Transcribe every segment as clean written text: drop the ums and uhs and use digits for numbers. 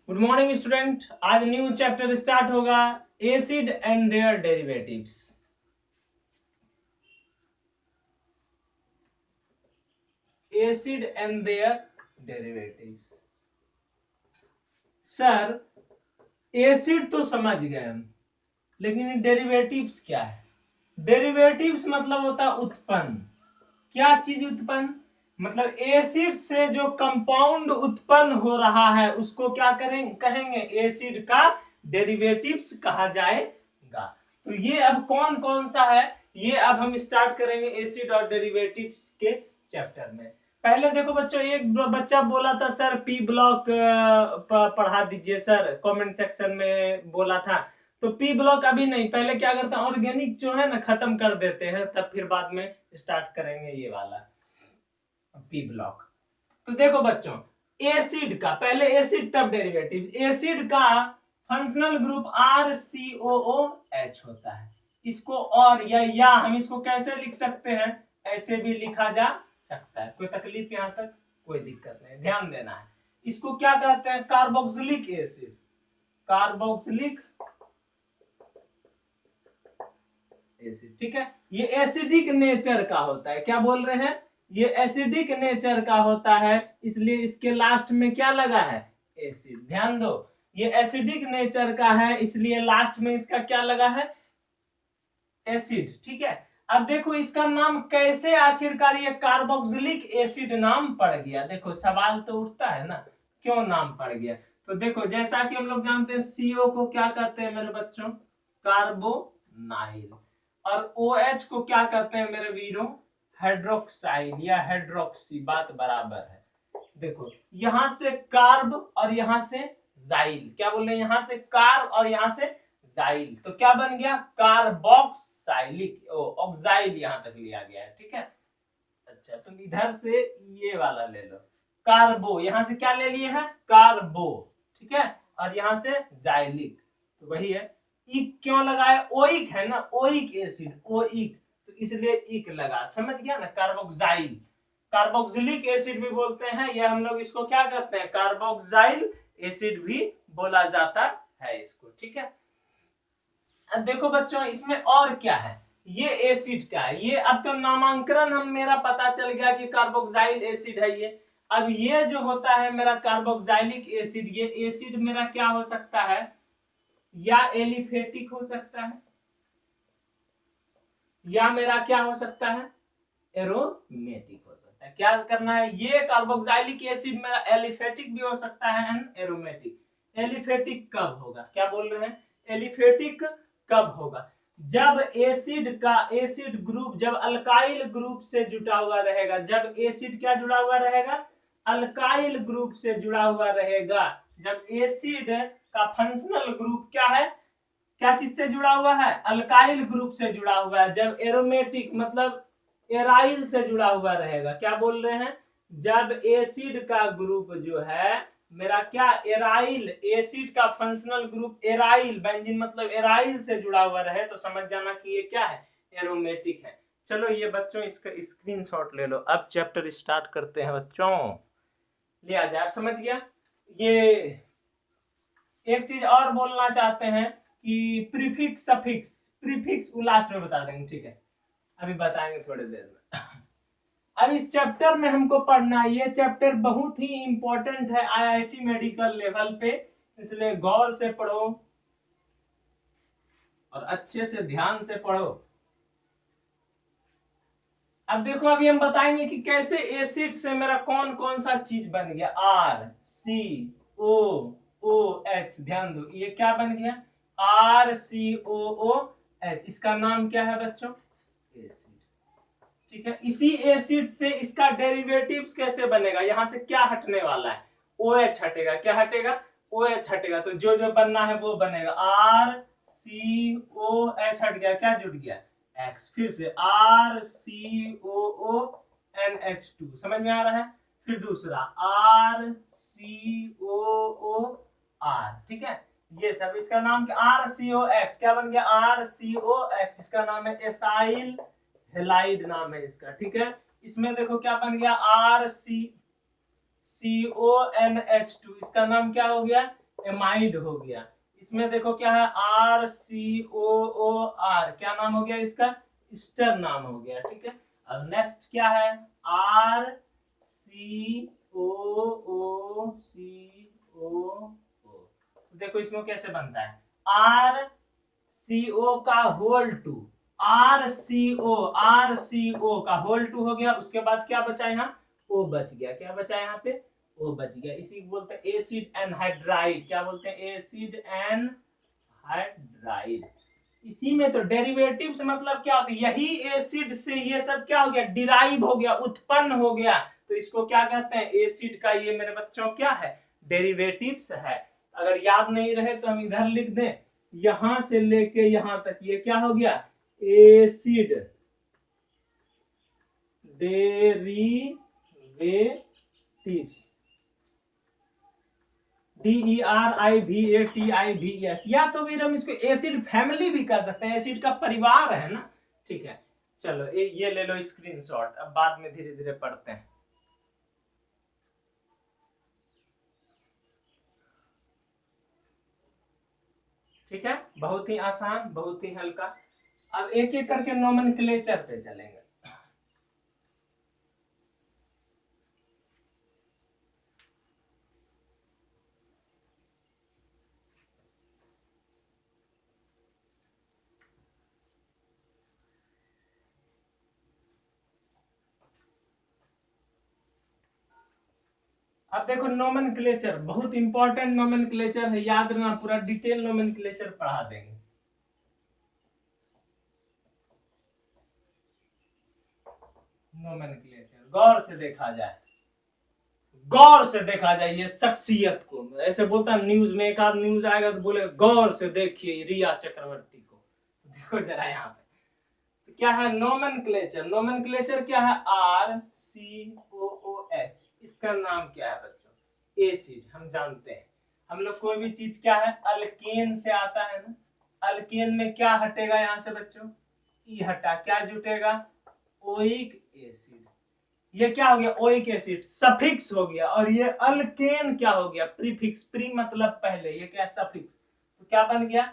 Good morning student. आज new chapter start होगा, acid and their derivatives. Acid and their derivatives. Sir acid तो समझ गए हम, लेकिन डेरिवेटिव्स क्या है? डेरिवेटिव्स मतलब होता है उत्पन्न। क्या चीज उत्पन्न? मतलब एसिड से जो कंपाउंड उत्पन्न हो रहा है उसको क्या कहेंगे? एसिड का डेरिवेटिव्स कहा जाएगा। तो ये अब कौन कौन सा है, ये अब हम स्टार्ट करेंगे एसिड और डेरिवेटिव्स के चैप्टर में। पहले देखो बच्चों, एक बच्चा बोला था सर पी ब्लॉक पढ़ा दीजिए सर, कमेंट सेक्शन में बोला था। तो पी ब्लॉक अभी नहीं, पहले क्या करते हैं ऑर्गेनिक जो है ना खत्म कर देते हैं, तब फिर बाद में स्टार्ट करेंगे ये वाला पी ब्लॉक। तो देखो बच्चों, एसिड का पहले एसिड तब डेरिवेटिव। एसिड का फंक्शनल ग्रुप RCOOH होता है। इसको और या हम इसको कैसे लिख सकते हैं? ऐसे भी लिखा जा सकता है, कोई तकलीफ यहाँ तक कोई दिक्कत नहीं, ध्यान देना है। इसको क्या कहते हैं? Carboxylic acid. कार्बोक्सिलिक एसिड, ठीक है। ये एसिडिक नेचर का होता है। क्या बोल रहे हैं? ये एसिडिक नेचर का होता है, इसलिए इसके लास्ट में क्या लगा है? एसिड। ध्यान दो, ये एसिडिक नेचर का है इसलिए लास्ट में इसका क्या लगा है? एसिड, ठीक है। अब देखो इसका नाम कैसे आखिरकार ये कार्बोक्सिलिक एसिड नाम पड़ गया? देखो सवाल तो उठता है ना, क्यों नाम पड़ गया? तो देखो जैसा कि हम लोग जानते हैं CO को क्या कहते हैं मेरे बच्चों? कार्बोनाइल। और OH को क्या कहते हैं मेरे वीरों? हाइड्रोक्साइल या हाइड्रोक्सी, बात बराबर है। देखो यहां से कार्ब और यहां से जाइल, क्या बोल रहे हैं? यहां से कार्ब और यहां से जाइल, तो क्या बन गया? कार्बोक्साइलिक ऑक्साइल यहां तक लिया गया है, ठीक है। अच्छा तुम इधर से ये वाला ले लो, कार्बो, यहां से क्या ले लिए हैं? कार्बो, ठीक है। और यहां से जाइलिक, तो वही है। इक क्यों लगाया? ओइक है ना, ओइक एसिड, ओइक, तो इसलिए इक लगा, समझ गया ना। कार्बोक्साइल, कार्बोक्सिलिक एसिड भी बोलते हैं, या हम लोग इसको क्या कहते हैं? कार्बोक्साइल एसिड भी बोला जाता है इसको, ठीक है। अब देखो बच्चों इसमें और क्या है, ये एसिड का है। ये अब तो नामांकन हम मेरा पता चल गया कि कार्बोक्साइल एसिड है ये। अब ये जो होता है मेरा कार्बोक्साइलिक एसिड, ये एसिड मेरा क्या हो सकता है? या एलिफेटिक हो सकता है, या मेरा क्या हो सकता है? एरोमेटिक हो सकता है। क्या करना है? ये कार्बोक्साइलिक एसिड मेरा एलिफेटिक भी हो सकता है एंड एरोमेटिक। एलिफेटिक कब होगा? क्या बोल रहे हैं? एलिफेटिक कब होगा? जब एसिड का एसिड ग्रुप जब अल्काइल ग्रुप से जुटा हुआ रहेगा। जब एसिड क्या जुड़ा हुआ रहेगा? अल्काइल ग्रुप से जुड़ा हुआ रहेगा। जब एसिड का फंक्शनल ग्रुप क्या है? क्या चीज से जुड़ा हुआ है? अल्काइल ग्रुप से जुड़ा हुआ है। जब एरोमेटिक मतलब एराइल से जुड़ा हुआ रहेगा। क्या बोल रहे हैं? जब एसिड का ग्रुप जो है मेरा क्या? एराइल, एसिड का फंक्शनल ग्रुप एराइल, बेंजीन मतलब एराइल से जुड़ा हुआ रहे तो समझ जाना कि ये क्या है? एरोमेटिक है। चलो ये बच्चों इसका स्क्रीनशॉट ले लो। अब चैप्टर स्टार्ट करते हैं बच्चों, लिया जाए। आप समझ गया? ये एक चीज और बोलना चाहते हैं कि प्रीफिक्स सफिक्स, प्रीफिक्स वो लास्ट में बता देंगे, ठीक है, अभी बताएंगे थोड़ी देर में। अब इस चैप्टर में हमको पढ़ना है, ये चैप्टर बहुत ही इंपॉर्टेंट है IIT मेडिकल लेवल पे, इसलिए गौर से पढ़ो और अच्छे से ध्यान से पढ़ो। अब देखो अभी हम बताएंगे कि कैसे एसिड से मेरा कौन कौन सा चीज बन गया। RCOOH, ध्यान दो ये क्या बन गया? RCOOH। इसका नाम क्या है बच्चों? एसिड, ठीक है। इसी एसिड से इसका डेरिवेटिव्स कैसे बनेगा? यहां से क्या हटने वाला है? OH हटेगा। क्या हटेगा? OH हटेगा, तो जो जो बनना है वो बनेगा। RCOH हट गया, क्या जुड़ गया? X। फिर से RCOONH2, समझ में आ रहा है? फिर दूसरा RCOOR, ठीक है। ये सब इसका नाम क्या? RCOX, क्या बन गया? RCOX, इसका नाम है एसाइल हेलाइड नाम है इसका, ठीक है। इसमें देखो क्या बन गया? RCONH2, इसका नाम क्या हो गया? एमाइड हो गया। इसमें देखो क्या है, RCOOR, क्या नाम हो गया इसका, स्टर नाम हो गया, ठीक है। अब नेक्स्ट क्या है, RCOOCOO। देखो इसमें कैसे बनता है, RCO का होल टू, RCO का होल टू हो गया। उसके बाद क्या बचा यहाँ, O बच गया, क्या बचा यहाँ पे, O बच गया। इसी को बोलते हैं एसिड एनहाइड्राइड, क्या बोलते हैं, एसिड एनहाइड्राइड। इसी में तो डेरिवेटिव से मतलब क्या होता है, यही एसिड से ये सब क्या हो गया, डिराइव हो गया, उत्पन्न हो गया, तो इसको क्या कहते हैं, एसिड का ये मेरे बच्चों क्या है, डेरिवेटिव्स है। अगर याद नहीं रहे तो हम इधर लिख दें, यहां से लेके यहां तक ये क्या हो गया, एसिड डेरिवेटिव्स, DERIVATIVES, या तो फिर हम इसको एसिड फैमिली भी कर सकते हैं, एसिड का परिवार है ना, ठीक है। चलो ये ले लो स्क्रीनशॉट, अब बाद में धीरे धीरे पढ़ते हैं। ठीक है, बहुत ही आसान, बहुत ही हल्का। अब एक एक करके नोमेनक्लेचर पे चलेंगे। अब देखो नोमेनक्लेचर बहुत इंपॉर्टेंट नोमेनक्लेचर है, याद रखना, पूरा डिटेल नोमेनक्लेचर पढ़ा देंगे। नोमेनक्लेचर गौर से देखा जाए, गौर से देखा जाए ये शख्सियत को, ऐसे बोलता न्यूज में, एक आध न्यूज आएगा तो बोले गौर से देखिए रिया चक्रवर्ती को, देखो जरा यहाँ पे तो क्या है नोमेनक्लेचर। नोमेनक्लेचर क्या है, RCOOH, इसका नाम क्या है बच्चों, एसिड। हम जानते हैं, हम लोग कोई भी चीज क्या है, अल्केन से आता है ना, अल्केन में क्या हटेगा यहाँ से बच्चों, ई हटा, क्या जुटेगा, ओइक एसिड। ये क्या हो गया, ओइक एसिड सफिक्स हो गया, और ये अल्केन क्या हो गया, प्रीफिक्स, प्री मतलब पहले, ये क्या सफिक्स, तो क्या बन गया,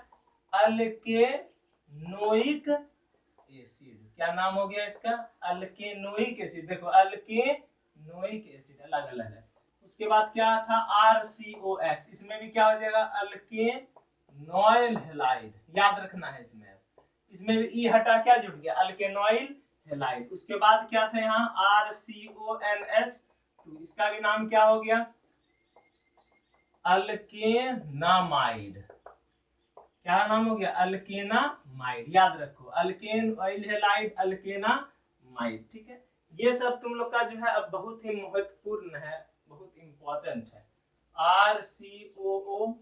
अल्केनोइक एसिड। क्या नाम हो गया इसका, अल्केनोइक एसिड। देखो अल्केनोइक एसिड अलग अलग है। उसके बाद क्या था, RCOX, इसमें भी क्या हो जाएगा, अल्केनोइल हैलाइड, याद रखना है इसमें। इसमें भी ई हटा, क्या जुट गया, अल्केनोइल हैलाइड। उसके बाद क्या था यहाँ, RCONH2, इसका भी नाम क्या हो गया, अल्केनामाइड। क्या नाम हो गया, अल्केनामाइड, याद रखो, अल्केन ऑयल हैलाइड, अल्केनामाइड, ठीक है। ये सब तुम लोग का जो है अब बहुत ही महत्वपूर्ण है, बहुत इंपॉर्टेंट है, RCOOR,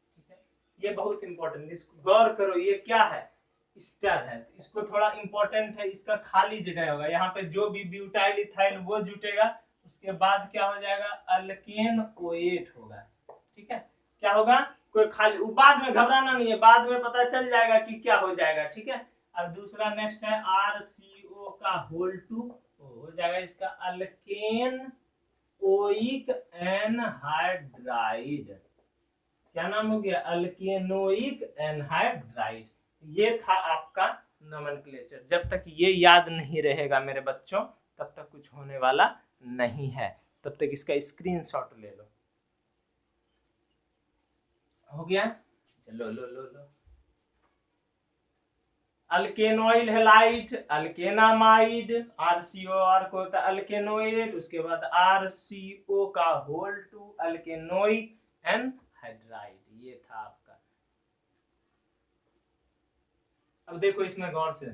ठीक है, ये बहुत इंपॉर्टेंट, इसको गौर करो, ये क्या है, स्टर है, इसको थोड़ा इंपॉर्टेंट है, इसका खाली जगह होगा, यहाँ पे जो भी ब्यूटाइल इथाइल वो जुटेगा, उसके बाद क्या हो जाएगा, अल्केन OH होगा, ठीक है। क्या होगा, कोई खाली, बाद में घबराना नहीं है, बाद में पता चल जाएगा कि क्या हो जाएगा, ठीक है। अब दूसरा नेक्स्ट है RCO का होल टू, हो जाएगा इसका अल्केन ओइक एनहाइड्राइड। क्या नाम हो गया, अल्केनोइक एनहाइड्राइड। ये था आपका नोमेनक्लेचर। जब तक ये याद नहीं रहेगा मेरे बच्चों, तब तक कुछ होने वाला नहीं है, तब तक इसका स्क्रीनशॉट ले लो। हो गया, चलो लो लो लो, अल्केनोइल हैलाइड, अल्केनामाइड, RCOR को होता है अल्केनोएट, उसके बाद RCO का होल टू, अल्केनोइक एनहाइड्राइड, ये था आपका। अब देखो इसमें गौर से,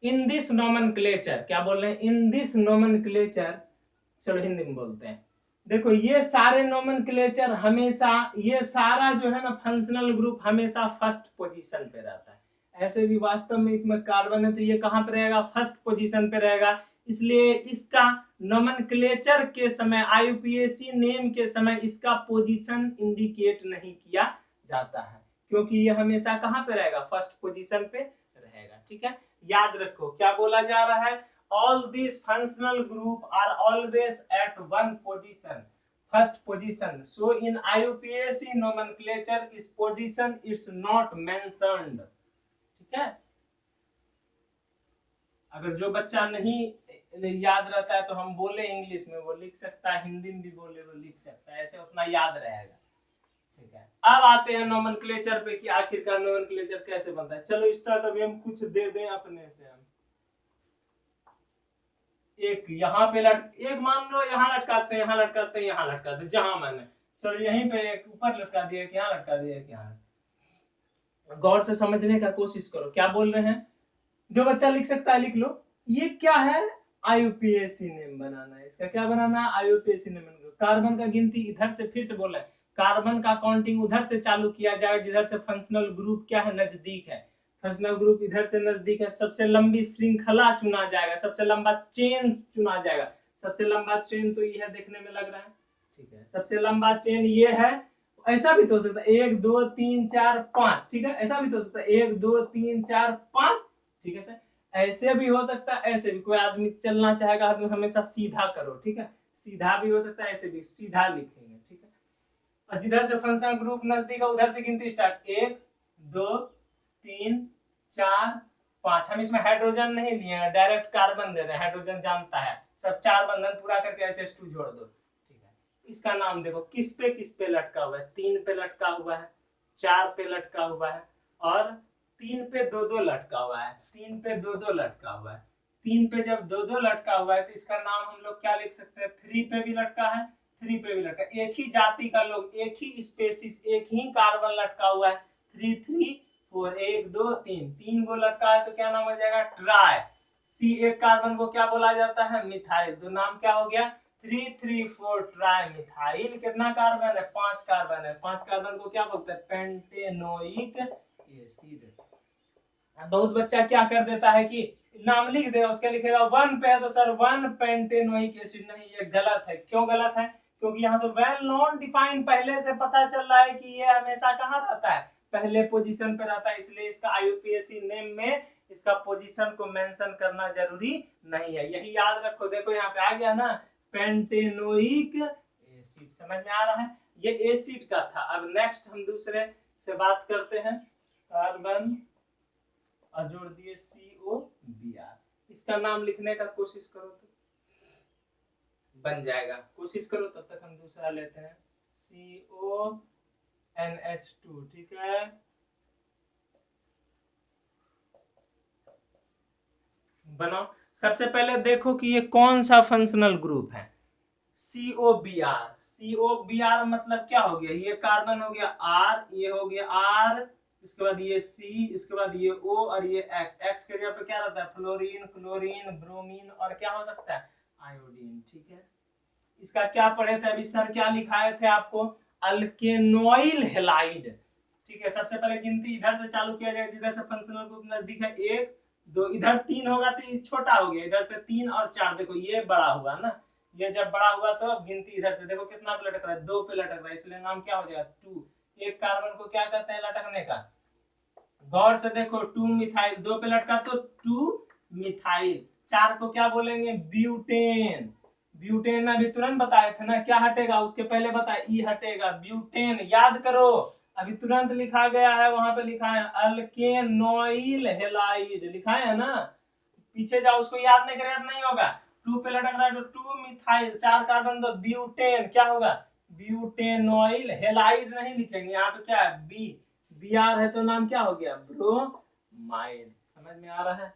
इन दिस नोमेनक्लेचर, क्या बोल रहे हैं, इन दिस नोमेनक्लेचर, चलो हिंदी में बोलते हैं। देखो ये सारे नोमेनक्लेचर हमेशा, ये सारा जो है ना फंक्शनल ग्रुप हमेशा फर्स्ट पोजीशन पे रहता है। ऐसे भी वास्तव में इसमें कार्बन है तो ये कहां पे रहेगा, फर्स्ट पोजीशन पे रहेगा। इसलिए इसका नोमेनक्लेचर के समय, IUPAC नेम के समय इसका पोजीशन इंडिकेट नहीं किया जाता है, क्योंकि ये हमेशा कहां पे रहेगा, फर्स्ट पोजीशन पे रहेगा, ठीक है। याद रखो क्या बोला जा रहा है, all these functional group are always at one position, first position, so in IUPAC nomenclature इस पोजीशन इट्स नॉट मेंशन्ड। ठीक है, अगर जो बच्चा नहीं याद रहता है तो हम बोले इंग्लिश में वो लिख सकता है, हिंदी में भी बोले वो लिख सकता है, ऐसे उतना याद रहेगा। ठीक है, अब आते हैं नोमेनक्लेचर पे कि आखिरकार नोमेनक्लेचर कैसे बनता है। चलो स्टार्ट, अभी हम कुछ दे दें अपने से। हम एक यहाँ पे एक मान लो यहाँ लटकाते हैं, यहाँ लटकाते हैं, यहाँ लटकाते हैं, जहां मैंने, चलो यहीं पे एक ऊपर लटका दिया, यहाँ लटका दिया, यहाँ। गौर से समझने का कोशिश करो क्या बोल रहे हैं। जो बच्चा लिख सकता है लिख लो। ये क्या है, IUPAC नेम बनाना है। इसका क्या बनाना है, IUPAC नेम। कार्बन का गिनती इधर से, फिर से बोल रहे हैं, कार्बन का काउंटिंग उधर से चालू किया जाएगा जिधर से फंक्शनल ग्रुप क्या है, नजदीक है। फंक्शनल ग्रुप इधर से नजदीक है, सबसे लंबी श्रृंखला चुना जाएगा, सबसे लंबा चेन चुना जाएगा। सबसे लंबा चेन तो ये है, देखने में लग रहा है। ठीक है, सबसे लंबा चेन ये है। ऐसा भी तो हो सकता है 1 2 3 4 5। ठीक है, ऐसा भी तो हो सकता है 1 2 3 4 5। ठीक है सर, ऐसे भी हो सकता है, ऐसे भी। कोई आदमी चलना चाहेगा आदमी हमेशा सीधा करो। ठीक है, सीधा भी हो सकता है, ऐसे भी सीधा लिखेंगे। ठीक है, और जिधर से फंक्शनल ग्रुप नजदीक है उधर से गिनती स्टार्ट। 1 2 3 4 5। हम इसमें हाइड्रोजन नहीं लिए, डायरेक्ट कार्बन दे रहे हैं, हाइड्रोजन जानता है। सब 4 बंधन पूरा करके H2 जोड़ दो। ठीक है, इसका नाम देखो किस पे लटका हुआ है। 3 पे लटका हुआ है, 4 पे लटका हुआ है, और 3 पे 2 लटका हुआ है। 3 पे 2 लटका हुआ है। 3 पे जब 2 लटका हुआ है तो इसका नाम हम लोग क्या लिख सकते हैं, 3 पे भी लटका है, 3 पे भी लटका। एक ही जाति का लोग, एक ही स्पेसिस, एक ही कार्बन लटका हुआ है। 3 3 4 1 2 3, 3 गो लटका है तो क्या नाम हो जाएगा, ट्राई। सी एक कार्बन को क्या बोला जाता है, मिथाइल। तो नाम क्या हो गया, 3 3 4 ट्राई मिथाइल। कितना कार्बन है, 5 कार्बन है। 5 कार्बन को क्या बोलते हैं, पेंटेनोइक एसिड। बहुत बच्चा क्या कर देता है कि नाम लिख दे, उसके लिखेगा 1 पे है तो सर 1 पेंटेनोइक एसिड। नहीं, ये गलत है। क्यों गलत है, क्योंकि यहाँ तो वेल नॉन डिफाइंड पहले से पता चल रहा है कि ये हमेशा कहाँ रहता है, पहले पोजीशन पे रहता है। इसलिए इसका IUPAC नेम में इसका पोजीशन को मेंशन करना जरूरी नहीं है, यही याद रखो। देखो यहाँ पे आ गया ना, पेंटेनोइक एसिड। समझ में आ रहा है, ये एसिड का था। अब नेक्स्ट हम दूसरे से बात करते हैं। कार्बन और जोड़ दिए COBr। इसका नाम लिखने का कोशिश करो तो बन जाएगा, कोशिश करो। तब तक हम दूसरा लेते हैं, CONH2। ठीक है, बनाओ। सबसे पहले देखो कि ये कौन सा फंक्शनल ग्रुप है, COBr। COBr मतलब क्या हो गया, ये कार्बन हो गया R, ये हो गया R, इसके बाद ये C, इसके बाद ये O और ये X। X के जगह पे क्या रहता है, फ्लोरीन, क्लोरीन, ब्रोमीन और क्या हो सकता है, आयोडीन। ठीक है, इसका क्या पढ़े थे अभी सर, क्या लिखाए थे आपको, अल्केनोइल हैलाइड। ठीक है, सबसे पहले गिनती इधर से चालू किया जाएगा जिधर से फंक्शनल ग्रुप नजदीक है। 1 2, इधर 3 होगा तो ये छोटा हो गया, इधर से 3 और 4। देखो ये बड़ा हुआ ना, ये जब बड़ा हुआ तो अब गिनती इधर से देखो कितना पे लटक रहा है, 2 पे लटक रहा है, इसलिए नाम क्या हो जाएगा, 2। एक कार्बन को क्या कहते हैं, लटकने का। गौर से देखो, 2 मिथाइल, 2 पे लटका तो 2 मिथाइल। 4 को क्या बोलेंगे, ब्यूटेन। ब्यूटेन अभी तुरंत बताए थे ना, क्या हटेगा, उसके पहले बताए ई हटेगा, ब्यूटेन। याद करो, अभी तुरंत लिखा गया है, वहां पे लिखा है अल्केनोइल हैलाइड, लिखा है ना। पीछे जाओ, उसको याद नहीं करेगा नहीं होगा। 2 पे लटक रहा है तो 2 मिथाइल, 4 कार्बन तो ब्यूटेन, क्या होगा, ब्यूटेनोइल हैलाइड नहीं लिखेंगे, यहाँ पे क्या है, Br है तो नाम क्या हो गया, ब्रोमाइड। समझ में आ रहा है,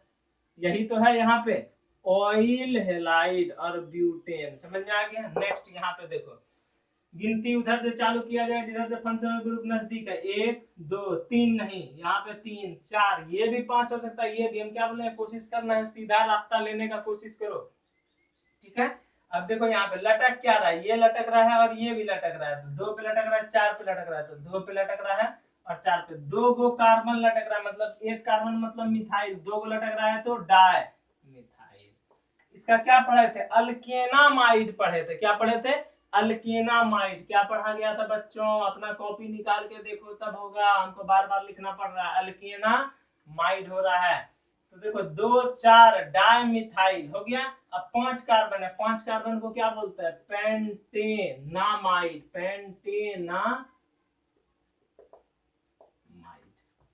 यही तो है यहाँ पे, ऑयल हैलाइड और ब्यूटेन। समझ में आ गया। नेक्स्ट यहाँ पे देखो, गिनती उधर से चालू किया जाए जिधर से फंक्शनल ग्रुप नजदीक है। 1 2 3 नहीं, यहाँ पे 3 4, ये भी 5 हो सकता है, ये भी। हम क्या बोले, कोशिश करना है सीधा रास्ता लेने का कोशिश करो। ठीक है, अब देखो यहाँ पे लटक क्या रहा है, ये लटक रहा है और ये भी लटक रहा है। तो 2 पे लटक रहा है, 4 पे लटक रहा है, तो 2 पे लटक रहा है और 4 पे। 2 गो कार्बन लटक रहा है, मतलब एक कार्बन मतलब मिथाइल, 2 गो लटक रहा है तो डाई मिथाइल। इसका क्या पढ़े थे, अल्केनामाइड पढ़े थे। क्या पढ़े थे, अल्केनामाइड। क्या पढ़ा गया था बच्चों, अपना कॉपी निकाल के देखो तब होगा, हमको बार बार लिखना पड़ रहा है। अल्केनामाइड हो रहा है तो देखो 2 4 डाइमिथाइल हो गया। अब 5 कार्बन है, 5 कार्बन को क्या बोलते हैं? पेंटेनामाइड, पेंटेनामाइड।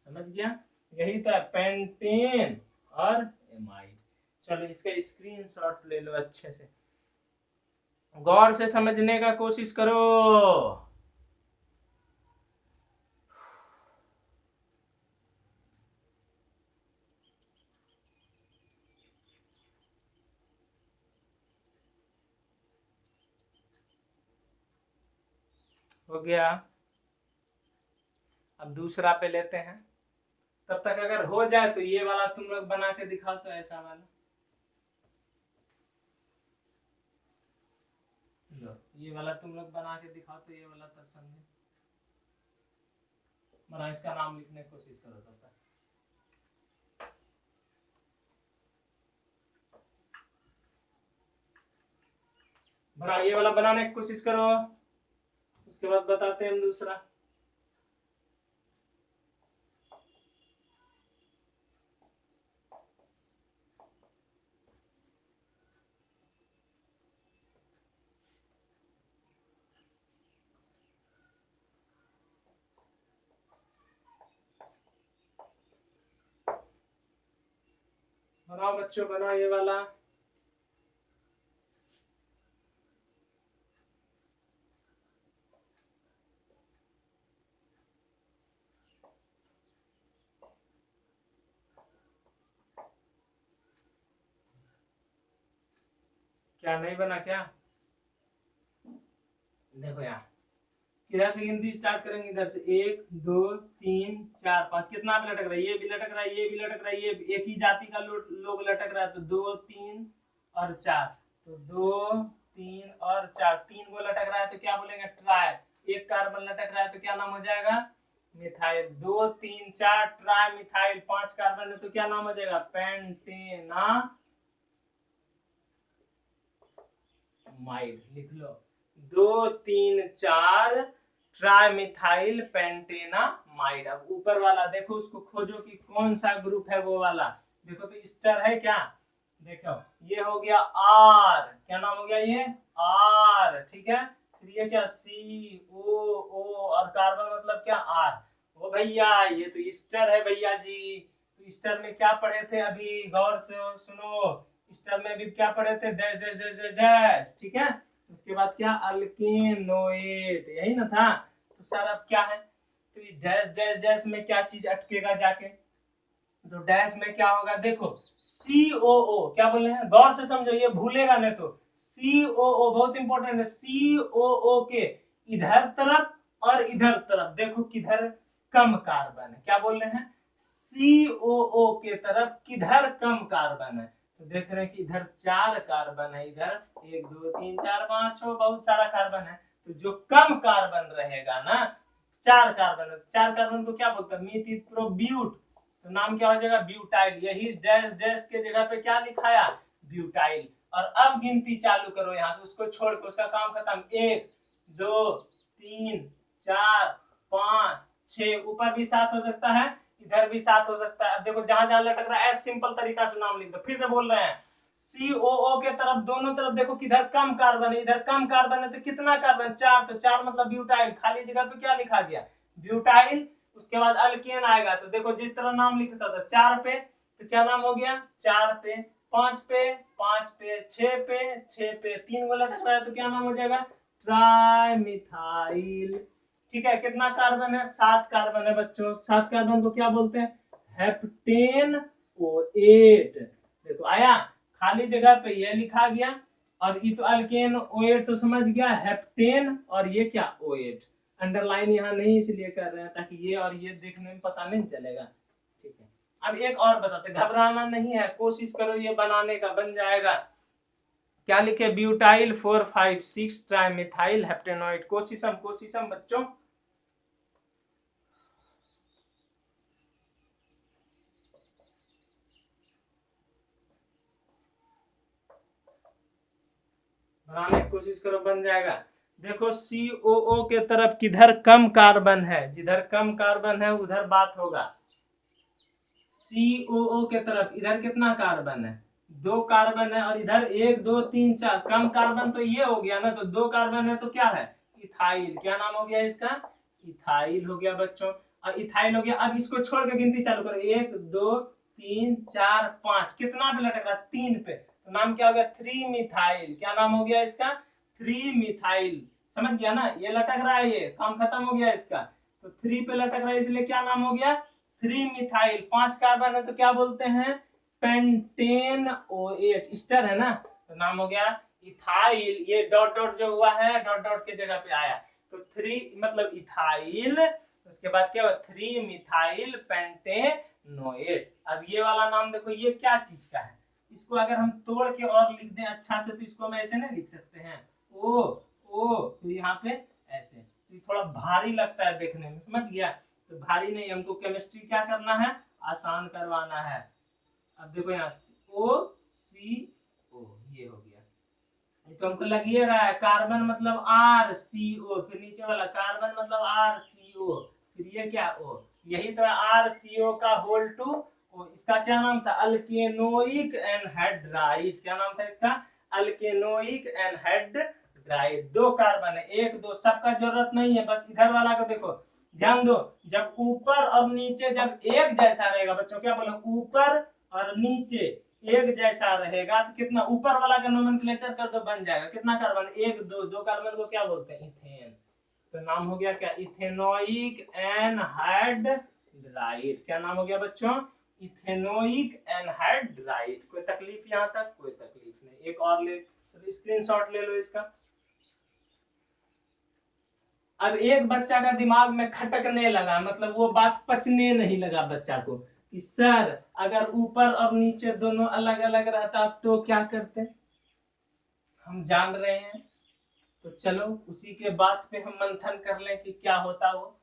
समझ गया? यही तो है पेंटेन और एमाइड। चलो इसका स्क्रीनशॉट ले लो, अच्छे से गौर से समझने का कोशिश करो। हो गया। अब दूसरा पे लेते हैं। तब तक अगर हो जाए तो ये वाला तुम लोग बना के दिखाओ, तो ऐसा वाला लो, ये वाला तुम लोग बना के दिखाओ तो ये वाला तब समझे। बना, इसका नाम लिखने की कोशिश करो तब तक। बना, ये वाला बनाने की कोशिश करो, उसके बाद बताते हैं हम दूसरा। बनाओ बच्चों, बनाओ ये वाला। क्या नहीं बना क्या? देखो यार, किधर से गिनती स्टार्ट करेंगे? इधर से 1 2 3 4 5। कितना पे लटक रहा है? ये भी लटक रहा है, ये भी लटक रहा है, ये एक ही जाति का लोग लटक रहा है, तो 2 3 और 4। तो 2 3 और 4, 3 को लटक रहा है तो क्या बोलेंगे? ट्राई। एक कार्बन लटक रहा है तो क्या नाम हो जाएगा? मिथाइल। 2 3 4 tri methyl. 5 कार्बन है तो क्या नाम हो जाएगा? पेंटेनामाइड। लिख लो, 2 3 4 ट्राइमिथाइल पेंटेनामाइड। अब ऊपर वाला देखो, उसको खोजो कि कौन सा ग्रुप है वो वाला। देखो तो स्टर है क्या? देखो ये हो गया आर। क्या नाम हो गया ये? आर। ठीक है, फिर ये क्या? सी ओ ओ, और कार्बन मतलब क्या? आर। ओ भैया, ये तो स्टर है भैया जी। तो स्टर में क्या पढ़े थे अभी? गौर से सुनो। स्टर में भी क्या पढ़े थे? Dash dash dash dash dash. ठीक है, उसके बाद क्या? अल्केनोएट, यही ना था? तो सर अब क्या है? तो ये डैश डैश डैश में क्या चीज अटकेगा जाके? तो डैश में क्या होगा? देखो COO। क्या बोल रहे हैं? गौर से समझो, ये भूलेगा नहीं तो। COO बहुत इंपॉर्टेंट है। COO के इधर तरफ और इधर तरफ देखो किधर कम कार्बन है। क्या बोल रहे हैं? COO के तरफ किधर कम कार्बन है? तो देख रहे हैं कि इधर 4 कार्बन है, इधर 1 2 3 4 5 6, बहुत सारा कार्बन है। तो जो कम कार्बन रहेगा ना, 4 कार्बन है, 4 कार्बन को क्या बोलते हैं? मीथिप्रोब्यूट। तो नाम क्या हो जाएगा? ब्यूटाइल। यही डैश डैश के जगह पे क्या लिखाया? ब्यूटाइल। और अब गिनती चालू करो यहाँ से, उसको छोड़ के, उसका काम खत्म। 1 2 3 4 5 6, ऊपर भी 7 हो सकता है, इधर भी 7 हो सकता है। अब देखो जहां जहां लटक रहा है सिंपल तरीका से नाम लिख दो। फिर से बोल रहे हैं, COO के तरफ दोनों तरफ देखो किधर कम कार्बन है, इधर कम कार्बन है तो कितना कार्बन? 4। तो 4 मतलब ब्यूटाइल। खाली जगह पे क्या लिखा गया? ब्यूटाइल। उसके बाद अल्केन आएगा, तो देखो जिस तरह नाम लिखता था 4 पे, तो क्या नाम हो गया? 4 पे। 5 पे, 5 पे, 6 पे, 6 पे, 3 को लटक रहा है तो क्या नाम हो जाएगा? ट्राइमिथाइल। ठीक है, कितना कार्बन है? 7 कार्बन है बच्चों। 7 कार्बन को क्या बोलते हैं? Heptane O8। देखो आया, खाली जगह पे ये लिखा गया, और ये तो अल्केन O8 तो समझ गया, हेप्टेन, और ये क्या? O8। अंडरलाइन यहाँ नहीं इसलिए कर रहे हैं ताकि ये और ये देखने में पता नहीं चलेगा। ठीक है, अब एक और बताते, घबराना नहीं है, कोशिश करो ये बनाने का, बन जाएगा। क्या लिखे? Butyl 456 trimethyl हेप्टेनोइड। कोशिशम कोशिशम बच्चों। बनाने की कोशिश करो, बन जाएगा। देखो COO के तरफ किधर कम कार्बन है, जिधर कम कार्बन है उधर बात होगा। COO के तरफ इधर कितना कार्बन है, 2 कार्बन है, और इधर 1 2 3 4 कम कार्बन तो ये हो गया ना, तो 2 कार्बन है तो क्या है, इथाइल। क्या नाम हो गया इसका, इथाइल हो गया बच्चों। अब इथाइल हो गया, अब इसको छोड़ के गिनती चालू करो, 1 2 3 4 5, कितना पे लटक रहा, 3 पे, तो नाम क्या हो गया, 3 मिथाइल। क्या नाम हो गया इसका, 3 मिथाइल। समझ गया ना, ये लटक रहा है, ये काम खत्म हो गया इसका, तो 3 पे लटक रहा है, इसलिए क्या नाम हो गया, 3 मिथाइल। 5 कार्बन है तो क्या बोलते हैं, पेंटेन OH, स्टर है ना, तो नाम हो गया इथाइल। ये डॉट डॉट जो हुआ है, डॉट डॉट के जगह पे आया, तो 3 मतलब इथाइल, उसके बाद क्या हुआ, 3 मिथाइल पेंटेनोएट। अब ये वाला नाम देखो, ये क्या चीज का है, इसको अगर हम तोड़ के और लिख दें अच्छा से, तो इसको हम ऐसे नहीं लिख सकते हैं, ओ ओ, तो यहाँ पे ऐसे, तो ये थोड़ा भारी लगता है देखने में, समझ गया, तो भारी नहीं, हमको केमिस्ट्री क्या करना है, आसान करवाना है। अब देखो यहाँ OCO, ये हो गया, ये तो हमको लग ही रहा है, कार्बन मतलब RCO, फिर नीचे वाला कार्बन मतलब RCO, फिर ये क्या O, यही तो है RCO का होल टू O। इसका क्या नाम था, अल्केनोइक एनहाइड्राइड। क्या नाम था इसका, अल्केनोइक एनहाइड्राइड। 2 कार्बन है, 1 2, सबका जरूरत नहीं है, बस इधर वाला को देखो, ध्यान दो, जब ऊपर और नीचे जब एक जैसा रहेगा बच्चों, क्या बोले, ऊपर और नीचे एक जैसा रहेगा, तो कितना, ऊपर वाला का नोमेनक्लेचर कर दो, बन जाएगा कितना कार्बन, 1 2, 2 कार्बन को क्या बोलते हैं, इथेन। तो नाम हो गया क्या, इथेनोइक एनहाइड्राइड। क्या नाम हो गया बच्चों, इथेनोइक एनहाइड्राइड। कोई तकलीफ यहाँ तक, कोई तकलीफ नहीं। एक और ले, स्क्रीनशॉट ले लो इसका। अब एक बच्चा का दिमाग में खटकने लगा, मतलब वो बात पचने नहीं लगा बच्चा को, कि सर अगर ऊपर और नीचे दोनों अलग अलग रहता तो क्या करते, हम जान रहे हैं, तो चलो उसी के बात पे हम मंथन कर लें कि क्या होता वो।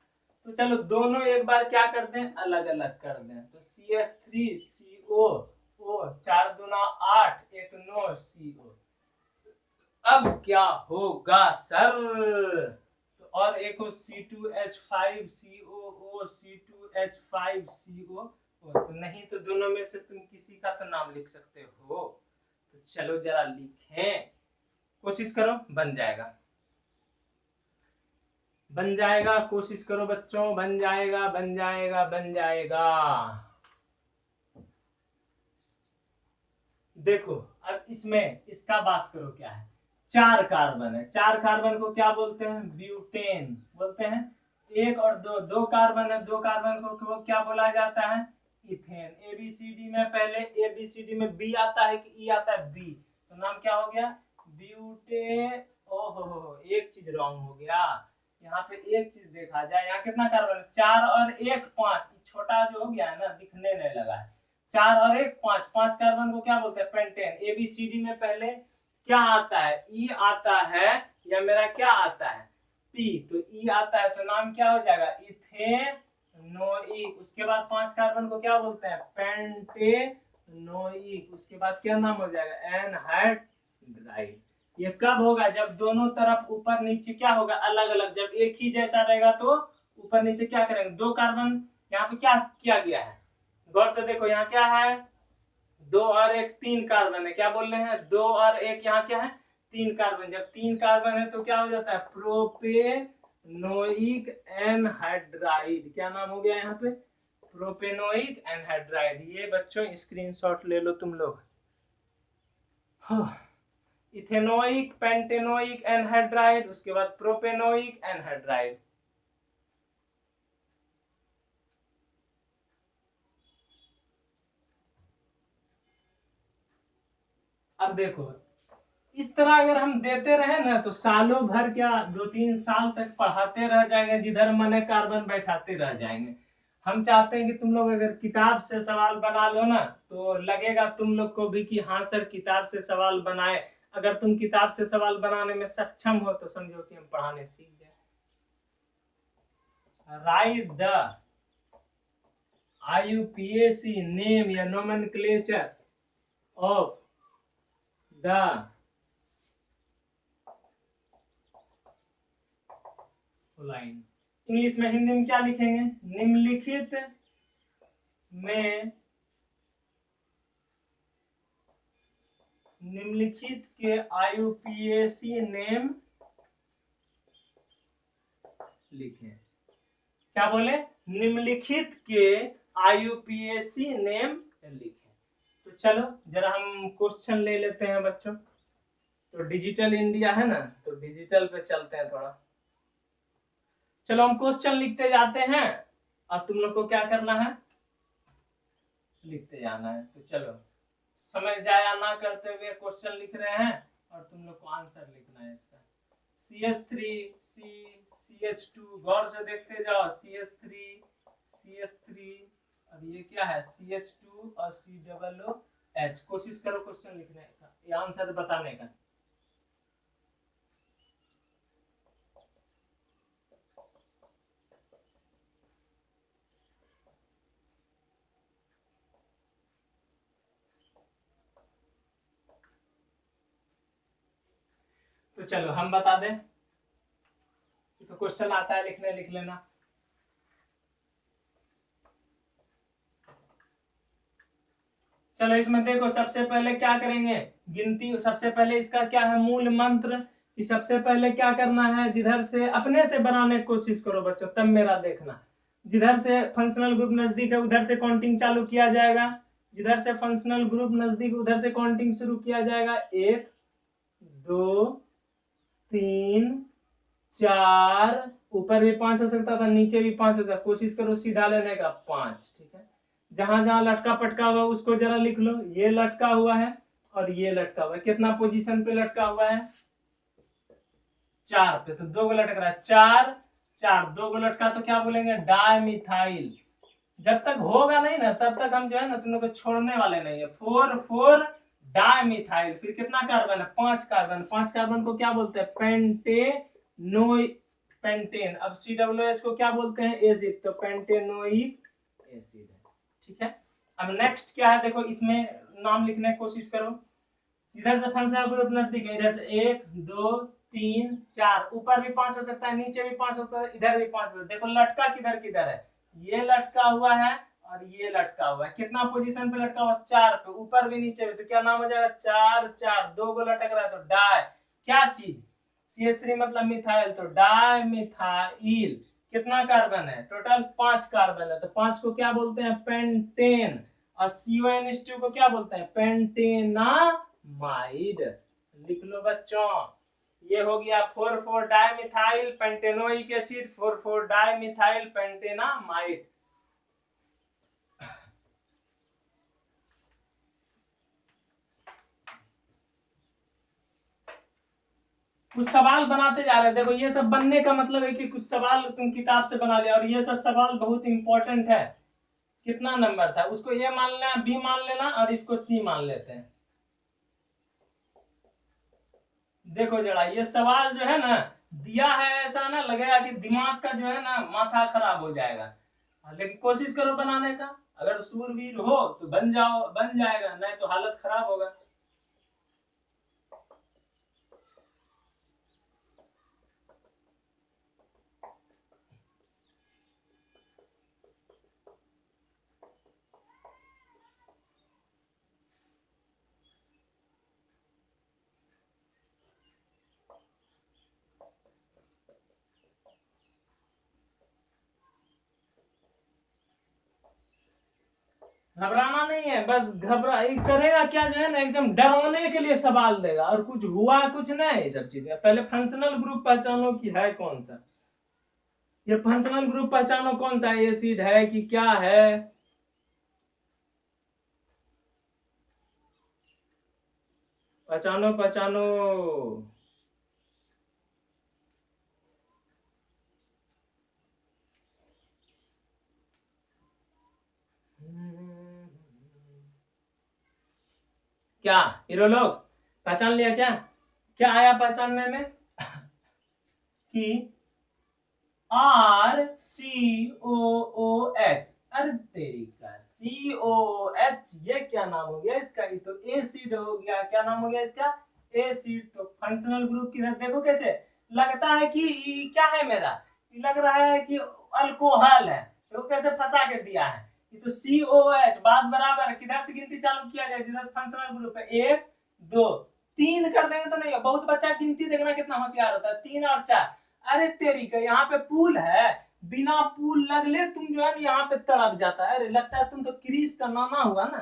तो चलो दोनों एक बार क्या कर दें, अलग अलग कर दें, तो CH3CO O 4 दूना 8 1 9 CO। अब क्या होगा सर, और एक हो C2H5COO C2H5CO, तो नहीं तो दोनों में से तुम किसी का तो नाम लिख सकते हो, तो चलो जरा लिखें, कोशिश करो, बन जाएगा, बन जाएगा, कोशिश करो बच्चों, बन जाएगा बन जाएगा बन जाएगा। देखो अब इसमें इसका बात करो, क्या है, 4 कार्बन है, 4 कार्बन को क्या बोलते हैं, ब्यूटेन बोलते हैं। 1 और 2, 2 कार्बन है, 2 कार्बन को क्या बोला जाता है, इथेन। ABCD में पहले ABCD में B आता है कि E आता है, B, तो नाम क्या हो गया, ब्यूटे। ओहो, एक चीज रॉन्ग हो गया, यहाँ पे एक चीज देखा जाए, यहाँ कितना कार्बन है, 4 और 1 5, छोटा जो हो गया है ना, दिखने नहीं लगा है, 4 और 1 5, 5 कार्बन को क्या बोलते हैं, पेंटेन। ABCD में पहले क्या आता है, E आता है, या मेरा क्या आता है, P, तो E आता है, तो नाम क्या हो जाएगा, इथेनोइक। उसके बाद 5 कार्बन को क्या बोलते हैं, पेंटेनोइक। उसके बाद क्या नाम हो जाएगा, एनहाइड्राइड। ये कब होगा, जब दोनों तरफ ऊपर नीचे क्या होगा, अलग अलग। जब एक ही जैसा रहेगा तो ऊपर नीचे क्या करेंगे, 2 कार्बन, यहाँ पे क्या किया गया है, गौर से देखो, यहाँ क्या है, 2 और 1 3 कार्बन है, क्या बोल रहे हैं, 2 और 1 यहाँ क्या है, 3 कार्बन। जब 3 कार्बन है तो क्या हो जाता है, प्रोपेनोइक एनहाइड्राइड। क्या नाम हो गया यहाँ पे, प्रोपेनोइक एनहाइड्राइड। ये बच्चों स्क्रीनशॉट ले लो तुम लोग। इथेनोइक पेंटेनोइक एनहाइड्राइड, उसके बाद प्रोपेनोइक एनहाइड्राइड। अब देखो इस तरह अगर हम देते रहे ना, तो सालों भर क्या 2 3 साल तक पढ़ाते रह जाएंगे, जिधर मन कार्बन बैठाते रह जाएंगे। हम चाहते हैं कि तुम लोग अगर किताब से सवाल बना लो ना, तो लगेगा तुम लोग को भी कि हाँ सर किताब से सवाल बनाए। अगर तुम किताब से सवाल बनाने में सक्षम हो तो समझो कि हम पढ़ाने सीख गए। राइट द IUPAC नेम या नोमेनक्लेचर ऑफ द इंग्लिश में, हिंदी में क्या लिखेंगे, निम्नलिखित में निम्नलिखित के आईयूपीएसी नेम लिखें। क्या बोले? निम्नलिखित के आईयूपीएसी नेम लिखें। तो चलो जरा हम क्वेश्चन ले लेते हैं बच्चों। तो डिजिटल इंडिया है ना, तो डिजिटल पे चलते हैं थोड़ा। चलो हम क्वेश्चन लिखते जाते हैं और तुम लोग को क्या करना है, लिखते जाना है। तो चलो समय जाया ना करते हुए क्वेश्चन लिख रहे हैं और तुम लोग को आंसर लिखना है इसका। CH3 CH2 गौर से देखते जाओ, CH3 और ये क्या है CH2 और COOH। कोशिश करो क्वेश्चन लिखने का, ये आंसर बताने का। तो चलो हम बता दें, तो क्वेश्चन आता है लिखने, लिख लेना। चलो इसमें देखो सबसे पहले क्या करेंगे, गिनती। सबसे पहले इसका क्या है मूल मंत्र कि सबसे पहले क्या करना है, जिधर से अपने से बनाने की कोशिश करो बच्चों, तब मेरा देखना। जिधर से फंक्शनल ग्रुप नजदीक है उधर से काउंटिंग चालू किया जाएगा, जिधर से फंक्शनल ग्रुप नजदीक उधर से काउंटिंग शुरू किया जाएगा। 1 2 3 4, ऊपर भी 5 हो सकता था, नीचे भी 5 हो सकता। कोशिश करो सीधा लेने का, 5। ठीक है, जहां जहां लटका पटका हुआ उसको जरा लिख लो। ये लटका हुआ है और ये लटका हुआ है, कितना पोजीशन पे लटका हुआ है, 4 पे। तो 2 को लटक रहा है, 4 4, 2 को लटका तो क्या बोलेंगे, डायमिथाइल। जब तक होगा नहीं ना तब तक हम जो है ना तुम लोग को छोड़ने वाले नहीं है। 4 डायमिथाइल। फिर कितना कार्बन है, 5 कार्बन। 5 कार्बन को क्या बोलते हैं, पेंटेन। अब COOH को क्या बोलते हैं, एसिड। तो पेंटेनोइक एसिड है। ठीक है, अब नेक्स्ट क्या है देखो, इसमें नाम लिखने की कोशिश करो। इधर से फंक्शनल ग्रुप नजदीक है, इधर से 1 2 3 4, ऊपर भी 5 हो सकता है, नीचे भी 5 होता है, इधर भी 5 हो सकता है। देखो लटका किधर किधर है, ये लटका हुआ है और ये लटका हुआ है। कितना पोजीशन पे लटका हुआ, 4 पे, ऊपर भी नीचे भी। तो क्या नाम हो जाएगा, 4 4, 2 को लटक रहा है तो डाई, क्या चीज, CH3 मतलब मिथाइल, तो डाई मिथाइल। कितना कार्बन है, टोटल 5 कार्बन है, तो 5 को क्या बोलते हैं, पेंटेन। और CONH2 को क्या बोलते हैं, पेंटेनामाइड। लिख लो बच्चों, ये हो गया 4 डाइमिथाइल पेंटेनोइक एसिड, 4 डाइमिथाइल पेंटेनामाइड। कुछ सवाल बनाते जा रहे हैं। देखो ये सब बनने का मतलब है कि कुछ सवाल तुम किताब से बना लिया, और ये सब सवाल बहुत इंपॉर्टेंट है। कितना नंबर था उसको ए मान लेना, बी मान लेना और इसको सी मान लेते हैं। देखो जरा ये सवाल जो है ना दिया है, ऐसा ना लगेगा कि दिमाग का जो है ना माथा खराब हो जाएगा, लेकिन कोशिश करो बनाने का। अगर सूरवीर हो तो बन जाओ, बन जाएगा, नहीं तो हालत खराब होगा। घबराना नहीं है, बस घबरा करेगा क्या जो है ना, एकदम डराने के लिए सवाल देगा, और कुछ हुआ कुछ नहीं। ये सब चीजें पहले फंक्शनल ग्रुप पहचानो कि है कौन सा, ये फंक्शनल ग्रुप पहचानो कौन सा एसिड है कि क्या है। पहचानो पहचानो। क्या हीरो लोग पहचान लिया क्या, क्या आया पहचानने में कि RCOOH। अरे तेरी का COOH, ये क्या नाम हो गया इसका, ये तो एसिड हो गया। क्या नाम हो गया इसका, एसिड। तो फंक्शनल ग्रुप किधर देखो कैसे लगता है कि क्या है मेरा, लग रहा है कि अल्कोहल है, तो कैसे फंसा के दिया है। ये तो COOH। बात बराबर है, किधर से गिनती चालू किया जाए, जिधर फंक्शनल ग्रुप है। 1 2, 3 कर देंगे तो नहीं, बहुत बच्चा गिनती देखना कितना होशियार होता है, 3 और 4, अरे तेरी का यहाँ पे पुल है, बिना पुल लगले तुम जो है यहाँ पे तड़प जाता है, अरे लगता है तुम तो क्रिस का नाना हुआ ना,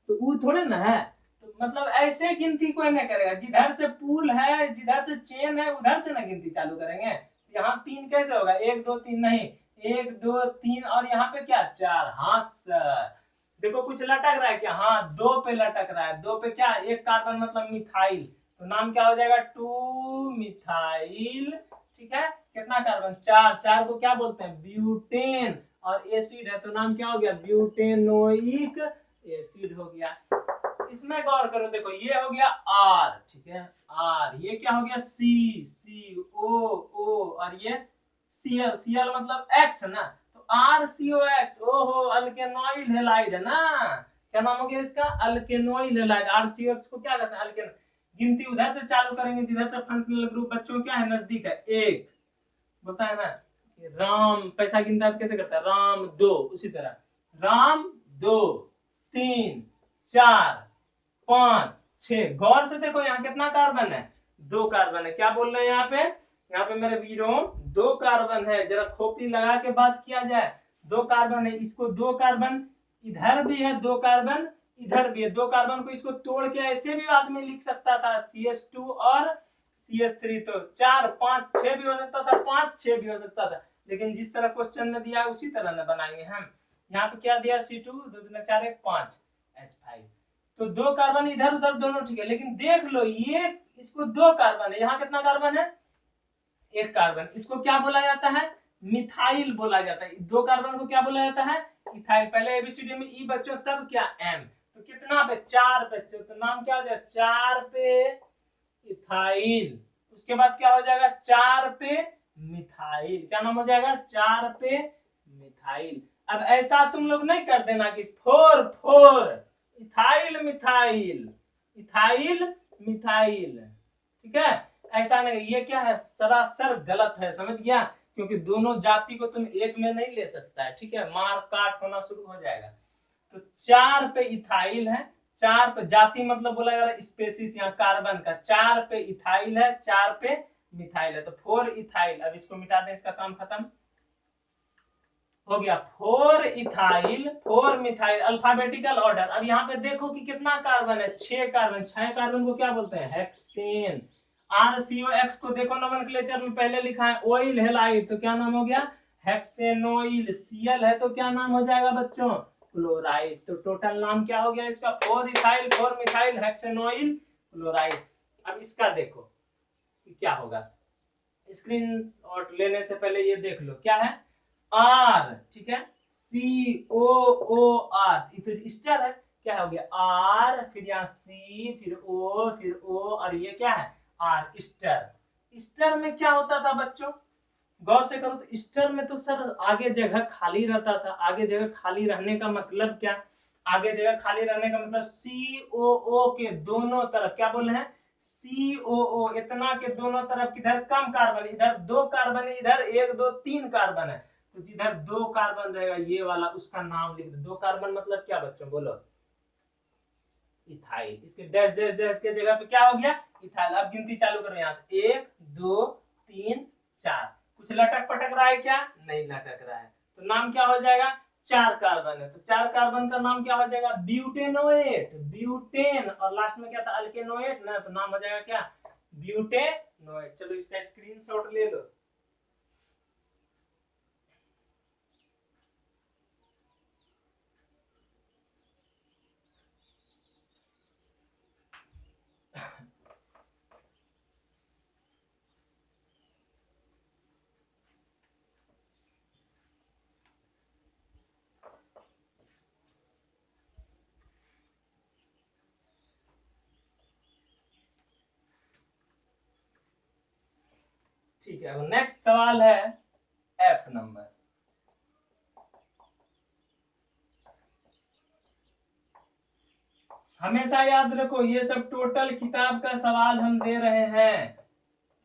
तो वो थोड़े ना है, तो मतलब ऐसे गिनती कोई नहीं करेगा, जिधर से पुल है जिधर से चेन है उधर से ना गिनती चालू करेंगे। यहाँ 3 कैसे होगा, 1 2 3 नहीं, 1 2 3 और यहाँ पे क्या 4, हाँ सर, देखो कुछ लटक रहा है क्या, हाँ 2 पे लटक रहा है, 2 पे क्या, एक कार्बन मतलब मिथाइल, तो नाम क्या हो जाएगा 2 मिथाइल, ठीक है, कितना कार्बन 4, 4 को क्या बोलते हैं ब्यूटेन, और एसिड है तो नाम क्या हो गया ब्यूटेनोइक एसिड हो गया। इसमें गौर करो, देखो ये हो गया आर, ठीक है आर, ये क्या हो गया सी, सी ओ ओ, और ये सीएल, सीएल मतलब एक्स ना, तो आर सी ओ एक्स, ओहो अल्केनोइल हैलाइड है ना, क्या नाम हो गया इसका अल्केनोइल हैलाइड, आर सी ओ एक्स को क्या कहते हैं अल्केन। गिनती उधर से चालू करेंगे जिधर से फंक्शनल ग्रुप बच्चों क्या है नजदीक है, एक बोलता है ना, राम पैसा गिनता है कैसे करता है, राम 2, उसी तरह राम 2 3 4 5 6, गौर से देखो यहाँ कितना कार्बन है, 2 कार्बन है, क्या बोल रहे हैं यहाँ पे मेरे वीरों 2 कार्बन है, जरा खोपड़ी लगा के बात किया जाए, 2 कार्बन है, इसको 2 कार्बन इधर भी है, 2 कार्बन इधर भी है, 2 कार्बन को इसको तोड़ के ऐसे भी आदमी लिख सकता था CH2 और CH3, तो 4 5 6 भी हो सकता था, 5 6 भी हो सकता था, लेकिन जिस तरह क्वेश्चन में दिया उसी तरह न बनाएंगे हम। यहाँ पे क्या दिया C2 2 2 4 1 5 H5, तो 2 कार्बन इधर उधर दोनों ठीक है, लेकिन देख लो ये इसको 2 कार्बन है, यहाँ कितना कार्बन है 1 कार्बन, इसको क्या बोला जाता है मिथाइल बोला जाता है, 2 कार्बन को क्या बोला जाता है इथाइल, पहले एबीसीडी में ई बच्चों तब क्या एम, तो कितना पे 4 पे, तो नाम क्या हो जाएगा 4 पे इथाइल, उसके बाद क्या हो जाएगा 4 पे मिथाइल, क्या नाम हो जाएगा 4 पे मिथाइल। अब ऐसा तुम लोग नहीं कर देना कि 4 4 इथाइल मिथाइल, इथाइल मिथाइल, ठीक है, ऐसा नहीं, ये क्या है सरासर गलत है, समझ गया, क्योंकि दोनों जाति को तुम एक में नहीं ले सकता है, ठीक है, मार काट होना शुरू हो जाएगा। तो 4 पे इथाइल है, 4 पे जाति मतलब बोला जा रहा है स्पेसिस यहाँ कार्बन का, 4 पे इथाइल है, 4 पे मिथाइल है, तो 4 इथाइल, अब इसको मिटा दें, इसका काम खत्म हो गया, 4 इथाइल 4 मिथाइल, अल्फाबेटिकल ऑर्डर। अब यहाँ पे देखो कि कितना कार्बन है 6 कार्बन, 6 कार्बन को क्या बोलते हैं हेक्सेन, RCOX को देखो नोमेनक्लेचर में पहले लिखा है ऑयल हैलाइड, तो क्या नाम हो गया हेक्सेनोइल, Cl है तो क्या नाम हो जाएगा बच्चों क्लोराइड, तो टोटल नाम क्या हो गया इसका 4 इथाइल 4 मिथाइल हेक्सेनोइल क्लोराइड। अब इसका देखो कि क्या होगा, स्क्रीनशॉट लेने से पहले ये देख लो क्या है R, ठीक है COOR, फिर स्टर है, क्या हो गया R, फिर यहाँ C, फिर O, फिर O, और ये क्या है R, स्टर। स्टर में क्या होता था बच्चों, गौर से करो तो स्टर में तो सर आगे जगह खाली रहता था, आगे जगह खाली रहने का मतलब क्या, आगे जगह खाली रहने का मतलब COO के दोनों तरफ क्या बोल रहे हैं COO, इतना के दोनों तरफ किधर कम कार्बन, इधर 2 कार्बन है, इधर 1 2 3 कार्बन है, तो जिधर 2 कार्बन रहेगा ये वाला उसका नाम लिख दो, 2 कार्बन मतलब क्या बच्चों बोलो इथाइल, इसके डैश डैश डैश के जगह पे क्या हो गया इथाइल। अब गिनती चालू करो यहाँ से 1 2 3 4, कुछ लटक पटक रहा है क्या, नहीं लटक रहा है, तो नाम क्या हो जाएगा 4 कार्बन है, तो 4 कार्बन का नाम क्या हो जाएगा ब्यूटेनोएट, ब्यूटेन, और लास्ट में क्या था अल्केनोएट ना, तो नाम हो जाएगा क्या ब्यूटेनोएट। चलो इसका स्क्रीनशॉट ले लो। ठीक है, अब नेक्स्ट सवाल है F नंबर, हमेशा याद रखो ये सब टोटल किताब का सवाल हम दे रहे हैं,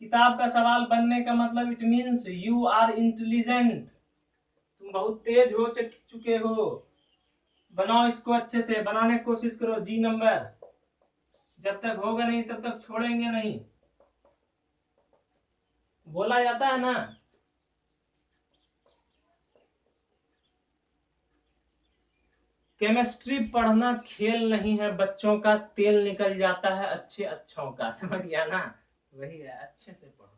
किताब का सवाल बनने का मतलब it means you are intelligent, तुम बहुत तेज हो चुके हो, बनाओ इसको अच्छे से, बनाने की कोशिश करो। जी नंबर जब तक होगा नहीं तब तक छोड़ेंगे नहीं, बोला जाता है ना। केमिस्ट्री पढ़ना खेल नहीं है, बच्चों का तेल निकल जाता है अच्छे अच्छों का, समझ गया ना, वही है, अच्छे से पढ़ो।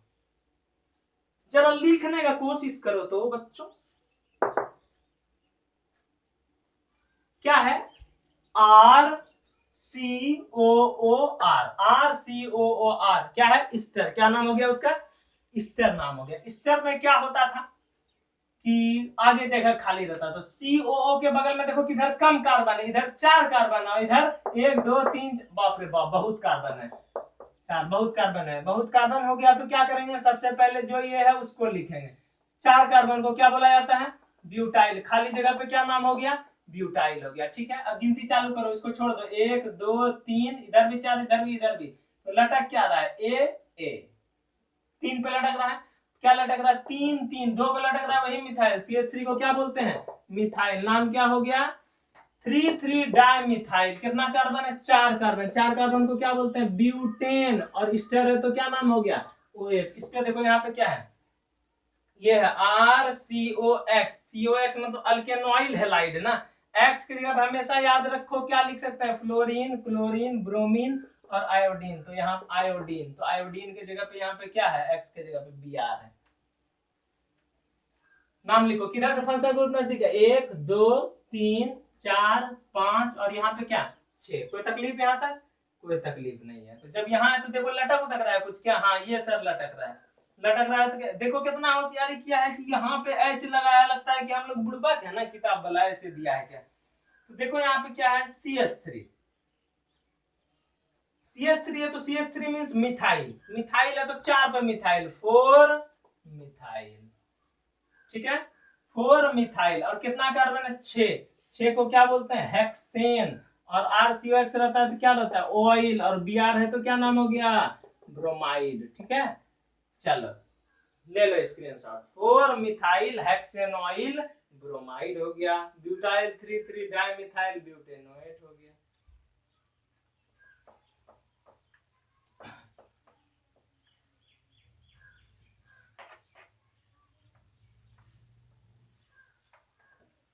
जरा लिखने का कोशिश करो तो बच्चों। क्या है? आर सी ओ ओ आर, आर सी ओ ओ आर क्या है? ईस्टर। क्या नाम हो गया उसका? ईस्टर नाम हो गया। ईस्टर में क्या होता था कि आगे जगह खाली रहता, तो COO के बगल में देखो किधर कम कार्बन है, इधर 4 कार्बन है, इधर 1 2 3, बाप रे बाप बहुत कार्बन है, 4, बहुत कार्बन है। बहुत कार्बन हो गया तो क्या करेंगे, सबसे पहले जो ये है उसको लिखेंगे। 4 कार्बन को क्या बोला जाता है? ब्यूटाइल। खाली जगह पे क्या नाम हो गया? ब्यूटाइल हो गया। ठीक है, अब गिनती चालू करो, इसको छोड़ दो, 1 2 3, इधर भी 4, इधर भी, इधर भी, तो लटक क्या रहा है? ए 3 पे लटक रहा है। क्या लटक रहा है? 3 3, 2 पे लटक रहा है, वही मिथाइल। CH3 को क्या बोलते हैं? मिथाइल। नाम क्या हो गया? 3 डाई मिथाइल। कितना कार्बन है? 4 कार्बन। 4 कार्बन को क्या बोलते हैं? ब्यूटेन। और ईस्टर है तो क्या नाम हो गया? OH। इस पे देखो यहाँ पे क्या है, ये है RCOX। COX मतलब अल्केनॉइल हैलाइड ना। X की जगह हमेशा याद रखो क्या लिख सकते हैं? फ्लोरीन, क्लोरीन, ब्रोमीन और आयोडीन। तो यहाँ आयोडीन, तो आयोडीन की जगह पे यहाँ पे क्या है? X की जगह पे Br है। नाम लिखो, किधर से फंक्शनल ग्रुप नजदीक है? 1 2 3 4 5 और यहाँ पे क्या? 6। कोई तकलीफ यहाँ तक? कोई तकलीफ नहीं है। तो जब यहाँ है तो देखो लटक उटक रहा है कुछ क्या? हाँ ये सर लटक रहा है, लटक रहा है। तो देखो कितना होशियारी किया है कि यहाँ पे H लगाया, लगता है कि हम लोग बुड़बक है ना, किताब वाला ऐसे दिया है क्या। तो देखो यहाँ पे क्या है? CH3। CH3 है तो CH3 मींस मिथाइल। मिथाइल है तो 4 पे मिथाइल, 4 मिथाइल। ठीक है, 4 मिथाइल। और कितना कार्बन है? 6। 6 को क्या बोलते हैं? हेक्सेन। और RCOX रहता है तो क्या रहता है? ऑयल। और Br है तो क्या नाम हो गया? ब्रोमाइड। ठीक है, चलो ले लो screenshot. 4 methyl hexane oil bromide हो गया। ब्यूटाइल 3 डाई मिथाइल ब्यूटेनोएट हो गया।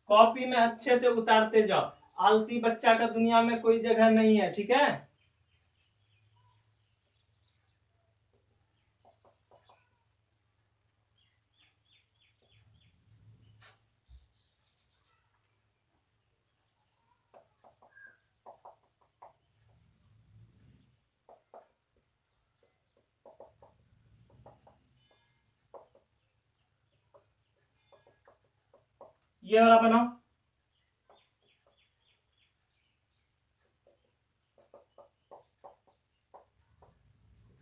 कॉपी में अच्छे से उतारते जाओ, आलसी बच्चा का दुनिया में कोई जगह नहीं है। ठीक है, ये वाला बनाओ।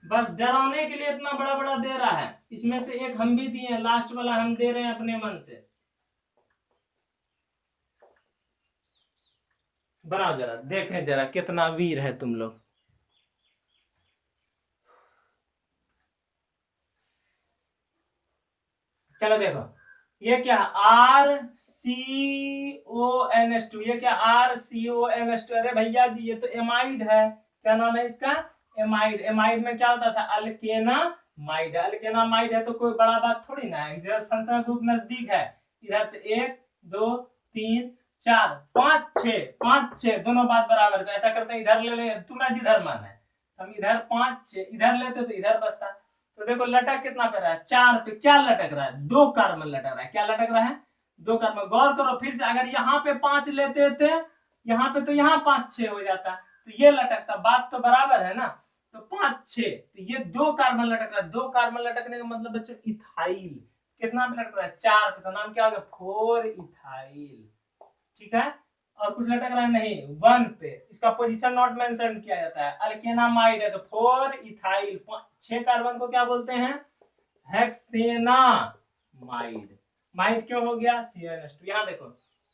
बस डराने के लिए इतना बड़ा बड़ा दे रहा है, इसमें से एक हम भी दिए हैं, लास्ट वाला हम दे रहे हैं अपने मन से। बनाओ जरा, देखें जरा कितना वीर है तुम लोग। चलो देखो, ये क्या? RCONH2। ये क्या? RCONH2। अरे भैया जी ये तो एमाइड है। क्या नाम है इसका? एमाइड। एमाइड में क्या होता था? अल्केनामाइड। अल्केनामाइड है तो कोई बड़ा बात थोड़ी ना है। इधर फंक्शनल ग्रुप नजदीक है, इधर से 1 2 3 4 5 6, 5 6 दोनों बात बराबर। तो ऐसा करते हैं, इधर ले ले, तुम्हारा जिधर मन है। हम इधर 5 6 इधर लेते तो इधर बचता। तो देखो लटक कितना पे रहा है? 4 पे। क्या लटक रहा है? 2 कार्बन लटक रहा है। क्या लटक रहा है? 2 कार्बन। गौर करो फिर से, अगर यहाँ पे 5 लेते थे यहाँ पे, तो यहाँ 5 6 हो जाता, तो ये लटकता। बात तो बराबर है ना। तो 5 6, तो ये 2 कार्बन लटक रहा है। 2 कार्बन लटकने का मतलब बच्चों इथाइल। कितना पे लटक रहा है? 4 पे। तो नाम क्या होगा? 4 इथाइल। ठीक है, और कुछ लटक रहा है? नहीं, 1 पे। इसका पोजीशन नॉट मेंशन किया जाता है। अल्केनामाइड है तो 4 इथाइल। 6 कार्बन को क्या बोलते हैं? हेक्सेनामाइड। माइड क्यों हो गया? CONH2। यहाँ देखो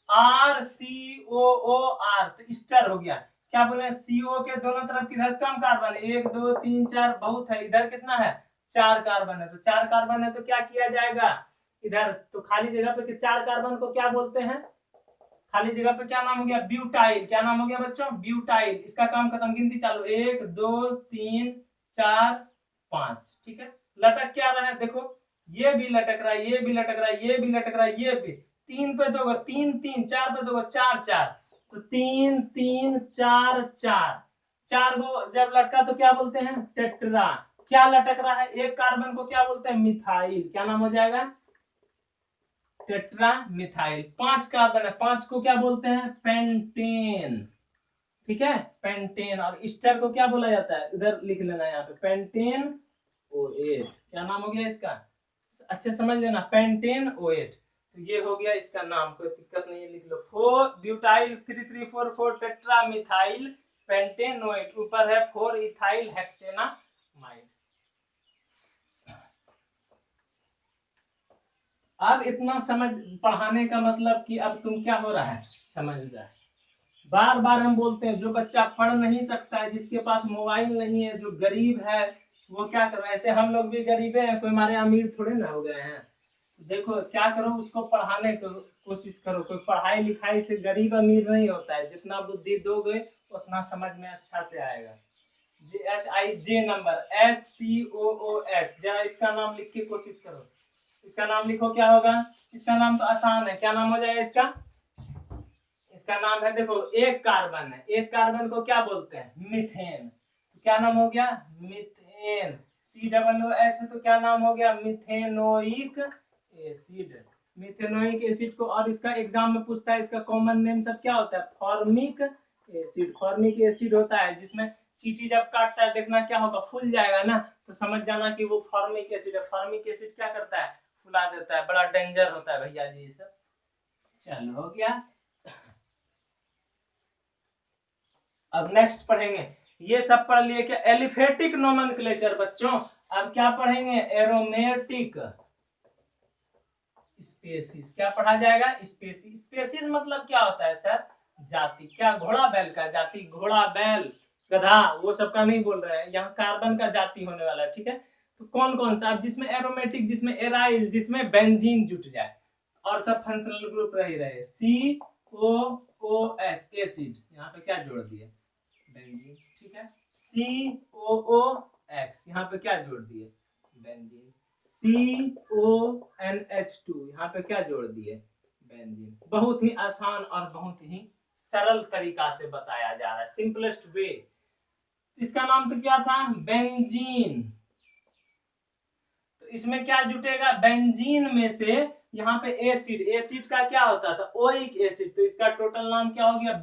RCOOR, तो ईस्टर हो गया। क्या बोले? CO के दोनों तरफ किधर कम कार्बन? 1 2 3 4 बहुत है। इधर कितना है? 4 कार्बन है। तो 4 कार्बन है तो क्या किया जाएगा? इधर तो खाली जगह पे 4 कार्बन को क्या बोलते हैं? खाली जगह पे क्या नाम हो गया, ब्यूटाइल। क्या नाम हो गया बच्चों, ब्यूटाइल। इसका काम खत्म, गिनती चालू, 1 2 3 4 5। ठीक है, लटक क्या रहा है देखो, ये भी लटक रहा है, ये भी लटक रहा है, ये भी लटक रहा है, ये भी। 3 पे 2 3 3, 4 पे 2 4 4, तो 3 3 4 4, 4 को जब लटका तो क्या बोलते हैं, टेट्रा। क्या लटक रहा है, एक कार्बन को क्या बोलते हैं, मिथाइल। क्या नाम हो जाएगा, टेट्रा मिथाइल। 5 कार्बन है, 5 को क्या बोलते हैं, पेंटेन। ठीक है, पेंटेन। और ईस्टर को क्या बोला जाता है, इधर लिख लेना यहाँ पे, पेंटेन OH। क्या नाम हो गया इसका, अच्छे समझ लेना, पेंटेन OH। तो ये हो गया इसका नाम, कोई दिक्कत नहीं है, लिख लो। 4 butyl 3344 tetra methyl pentane OH। ऊपर है 4 इथाइल हेक्सेनामाइड। अब इतना समझ पढ़ाने का मतलब कि अब तुम क्या हो रहा है, समझ रहा है। बार बार हम बोलते हैं, जो बच्चा पढ़ नहीं सकता है, जिसके पास मोबाइल नहीं है, जो गरीब है, वो क्या कर रहा है, ऐसे हम लोग भी गरीबे हैं, कोई हमारे अमीर थोड़े ना हो गए हैं। देखो क्या करो, उसको पढ़ाने की कोशिश करो। कोई पढ़ाई लिखाई से गरीब अमीर नहीं होता है, जितना बुद्धि दोगे उतना समझ में अच्छा से आएगा। HIJ नंबर, HCOOH, जरा इसका नाम लिख के कोशिश करो। इसका नाम लिखो, क्या होगा, इसका नाम तो आसान है। क्या नाम हो जाएगा इसका, इसका नाम है देखो, एक कार्बन है, एक कार्बन को क्या बोलते हैं, मीथेन। क्या नाम हो गया, मीथेन। COOH है तो क्या नाम हो गया, मिथेनोइक एसिड। मिथेनोइक एसिड को, और इसका एग्जाम में पूछता है, इसका कॉमन नेम सब क्या होता है, फॉर्मिक एसिड। फॉर्मिक एसिड होता है, जिसमें चींटी जब काटता है, देखना क्या होगा, फूल जाएगा ना, तो समझ जाना कि वो फॉर्मिक एसिड है। फॉर्मिक एसिड क्या करता है, फुला देता है, बड़ा डेंजर होता है भैया जी ये सब। चलो हो गया। अब नेक्स्ट पढ़ेंगे, ये सब पढ़ लिए क्या, एलिफेटिक नोमेनक्लेचर बच्चों। अब क्या पढ़ेंगे, एरोमेटिक स्पेसीज। क्या पढ़ा जाएगा, स्पेसीज। स्पेसीज मतलब क्या होता है सर, जाति। क्या, घोड़ा बैल का जाति, घोड़ा बैल गधा वो सब का नहीं बोल रहे हैं, यहाँ कार्बन का जाति होने वाला है। ठीक है, तो कौन कौन सा, जिसमें एरोमेटिक, जिसमें एराइल, जिसमें बेंजीन जुट जाए, और सब फंक्शनल ग्रुप रही रहे। COOH एसिड, यहाँ पे क्या जोड़ दिए, बेंजीन। ठीक है, COOX, यहाँ पे क्या जोड़ दिए, बेंजीन। CONH2, यहाँ पे क्या जोड़ दिए, बेंजीन। बहुत ही आसान और बहुत ही सरल तरीका से बताया जा रहा है, सिंपलेस्ट वे। इसका नाम तो क्या था, बेंजीन। तो इसमें क्या जुटेगा, बेंजीन में से यहाँ पे एसिड, एसिड का क्या होता था, ओइक एसिड। तो इसका टोटल नाम क्या हो गया,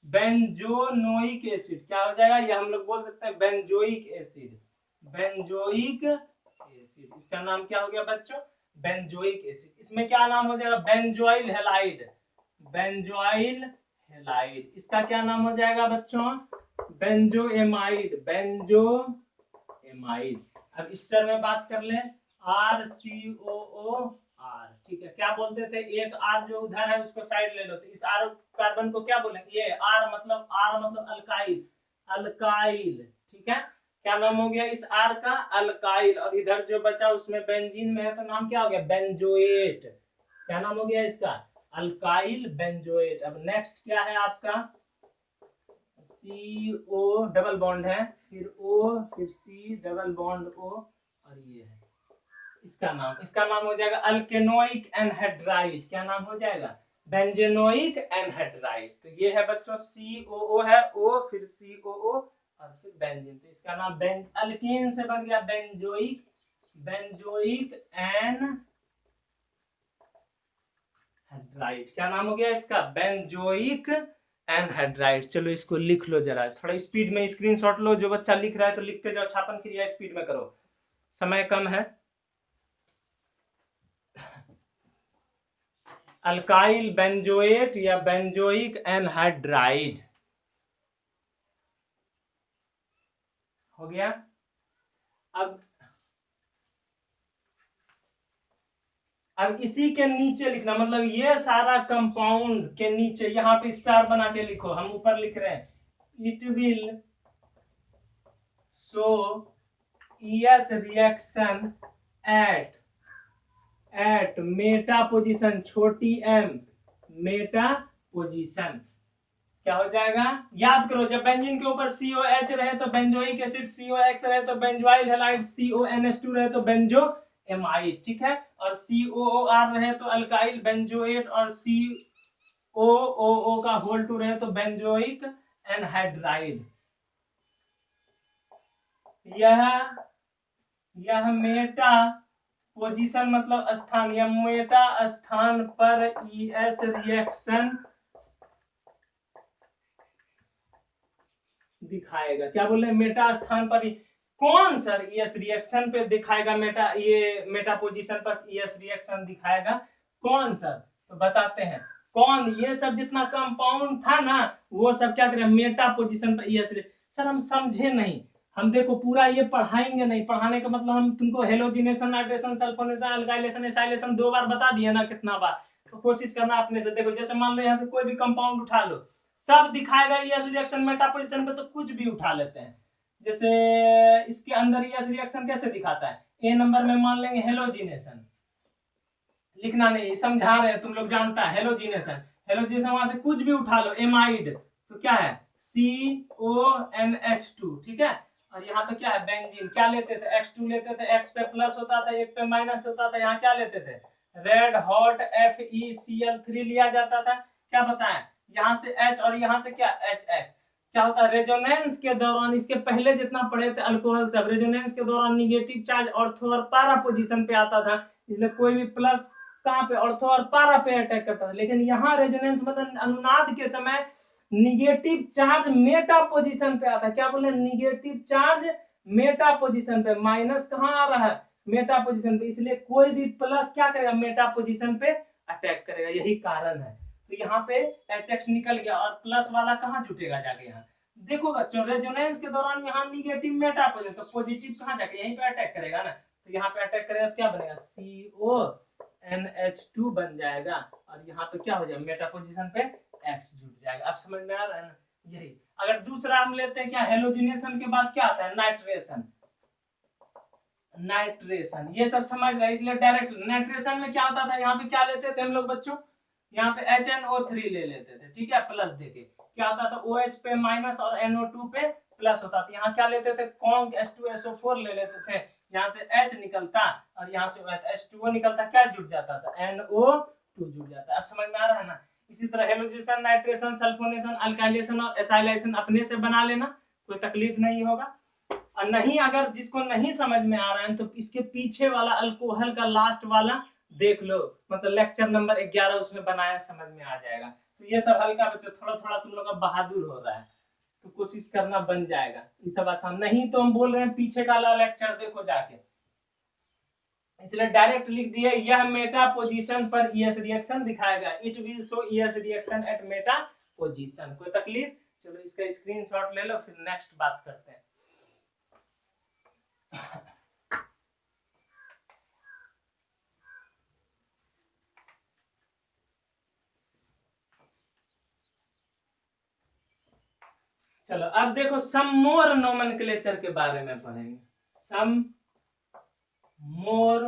बेंजोनोइक एसिड। क्या हो जाएगा, ये हम लोग बोल सकते हैं बेंजोइक एसिड। बेंजोइक एसिड, इसका नाम क्या हो गया बच्चों, बेंजोइक एसिड। इसमें क्या नाम हो जाएगा, बेंजोइल हैलाइड। बेंजोइल हैलाइड, इसका क्या नाम हो जाएगा बच्चों, बेंजोएमाइड। बेंजोएमाइड। अब स्टर में बात कर ले, RCOOR। ठीक है, क्या बोलते थे, एक R जो उधर है उसको साइड ले लो, तो इस R कार्बन को क्या बोलेंगे, ये R मतलब अल्काइल, अल्काइल। ठीक है, क्या नाम हो गया इस R का, अल्काइल। और इधर जो बचा उसमें बेंजीन में है, तो नाम क्या हो गया, बेंजोएट। क्या नाम हो गया इसका, अल्काइल बेंजोएट। अब नेक्स्ट क्या है आपका, CO डबल बॉन्ड है, फिर O, फिर C डबल बॉन्ड O, और ये है इसका नाम हो जाएगा अल्केनोइक एनहाइड्राइड। क्या नाम हो जाएगा, बेंजेनोइक एनहाइड्राइड। तो ये है बच्चों, COO है, O फिर COO और फिर बेंजीन। तो इसका नाम अल्केन से बन गया बेंजोइक एनहाइड्राइड। क्या नाम हो गया इसका, बेंजोइक एनहाइड्राइड। चलो इसको लिख लो जरा, थोड़ा स्पीड में स्क्रीनशॉट लो, जो बच्चा लिख रहा है तो लिखते जाओ, छापन क्रिया स्पीड में करो, समय कम है। अल्काइल बेंजोएट या बेंजोइक एनहाइड्राइड हो गया। अब इसी के नीचे लिखना, मतलब ये सारा कंपाउंड के नीचे यहाँ पे स्टार बना के लिखो, हम ऊपर लिख रहे हैं, it will show ES reaction at Meta position छोटी m मेटा पोजीशन क्या हो जाएगा, याद करो जब बेंजीन के ऊपर COH रहे तो बेंजोइक एसिड, COX रहे तो बेंजोइल हैलाइड, CONH2 रहे तो बेंजो एमाइड, ठीक है, और COOR रहे तो अल्काइल बेंजोएट, और COOO का होल 2 रहे तो बेंजोइक एनहाइड्राइड। यह मेटा पोजीशन मतलब स्थान, या मेटा स्थान पर ES रिएक्शन दिखाएगा। क्या बोल रहे हैं, मेटा स्थान पर कौन सर ES रिएक्शन पे दिखाएगा, ये मेटा पोजीशन पर ES रिएक्शन दिखाएगा कौन सर, तो बताते हैं कौन, ये सब जितना कंपाउंड था ना वो सब क्या करें मेटा पोजीशन पर ES। सर हम समझे नहीं, हम देखो पूरा ये पढ़ाएंगे नहीं, पढ़ाने का मतलब हम तुमको halogenation, nitration, sulphonation, alkylation, acylation 2 बार बता दिए ना, कितना बार, तो कोशिश करना अपने से। देखो जैसे मान लो यहाँ से कोई भी कंपाउंड उठा लो, सब दिखाएगा ES रिएक्शन मेटा पोजीशन पे, तो कुछ भी उठा लेते हैं। जैसे इसके अंदर ES रिएक्शन कैसे दिखाता है, ए नंबर में मान लेंगे हेलोजिनेशन, लिखना नहीं समझा रहे हैं तुम लोग, जानता है हेलोजिनेशन, हेलोजिनेशन वहां से कुछ भी उठा लो, एमाइड तो क्या है CONH2, ठीक है, और यहाँ पे क्या है बेंजीन, क्या लेते थे X2 लेते थे, X पे प्लस होता था, एक पे माइनस होता था, यहाँ क्या लेते थे रेड हॉट FeCl3 लिया जाता था। क्या बताएं, यहाँ से H और यहाँ से क्या HX, क्या होता है रेजोनेंस के दौरान, इसके पहले जितना पढ़े थे अल्कोहल सब, रेजोनेंस के दौरान निगेटिव चार्ज ऑर्थो और पारा पोजीशन पे आता था, इसलिए कोई भी प्लस कहाँ पे ऑर्थो और पारा पे अटैक करता था। लेकिन यहाँ रेजोनेंस मतलब अनुनाद के समय निगेटिव चार्ज मेटा पोजीशन पे आता है। क्या बोले, निगेटिव चार्ज मेटा पोजीशन पे, माइनस कहाँ आ रहा है मेटा पोजीशन पे, इसलिए कोई भी प्लस क्या करेगा मेटा पोजीशन पे अटैक करेगा, यही कारण है। तो यहाँ पे HX निकल गया और प्लस वाला कहाँ जुटेगा जाके, यहाँ देखो बच्चों रेजोनेंस के दौरान यहाँ निगेटिव मेटा पोजीशन, तो पॉजिटिव कहाँ जाके यहीं पे अटैक करेगा ना, तो यहाँ पे अटैक करेगा तो क्या बनेगा CONH2 बन जाएगा, और यहाँ पे क्या हो जाएगा मेटा पोजीशन पे X जुट जाएगा। अब समझ में आ रहा है ना, यही। अगर दूसरा हम लेते हैं क्या, हेलोजिनेशन के बाद क्या आता है नाइट्रेशन, नाइट्रेशन ये सब समझ रहे, इसलिए डायरेक्ट नाइट्रेशन में क्या होता था, यहाँ पे क्या लेते थे हम लोग बच्चों, यहाँ पे HNO3 ले लेते थे, ठीक है, प्लस देके क्या होता था OH पे माइनस और NO2 पे प्लस होता था। यहाँ क्या लेते थे कॉन्क H2SO4 ले लेते थे, यहाँ से H निकलता और यहाँ से H2O निकलता, क्या जुट जाता था NO2 जुट जाता। अब समझ में आ रहा है ना। इसी तरह हेलोजिनेशन, नाइट्रेशन, सल्फोनेशन, अल्काइलेशन और एसाइलेशन अपने से बना लेना, कोई तकलीफ नहीं होगा। और नहीं अगर जिसको नहीं समझ में आ रहा है तो इसके पीछे वाला अल्कोहल का लास्ट वाला देख लो, मतलब लेक्चर नंबर 11 उसमें बनाया, समझ में आ जाएगा। तो ये सब हल्का बच्चों थोड़ा थोड़ा तुम लोग का बहादुर हो रहा है, तो कोशिश करना बन जाएगा, ये सब आसान नहीं। तो हम बोल रहे हैं पीछे का लेक्चर देखो जाके, इसलिए डायरेक्ट लिख दिए यह मेटा पोजीशन पर ES रिएक्शन दिखाएगा, it will show ES reaction at Meta position. कोई तकलीफ, चलो इसका स्क्रीनशॉट ले लो, फिर नेक्स्ट बात करते हैं। चलो अब देखो सम मोर नोमेनक्लेचर के बारे में पढ़ेंगे, सम मोर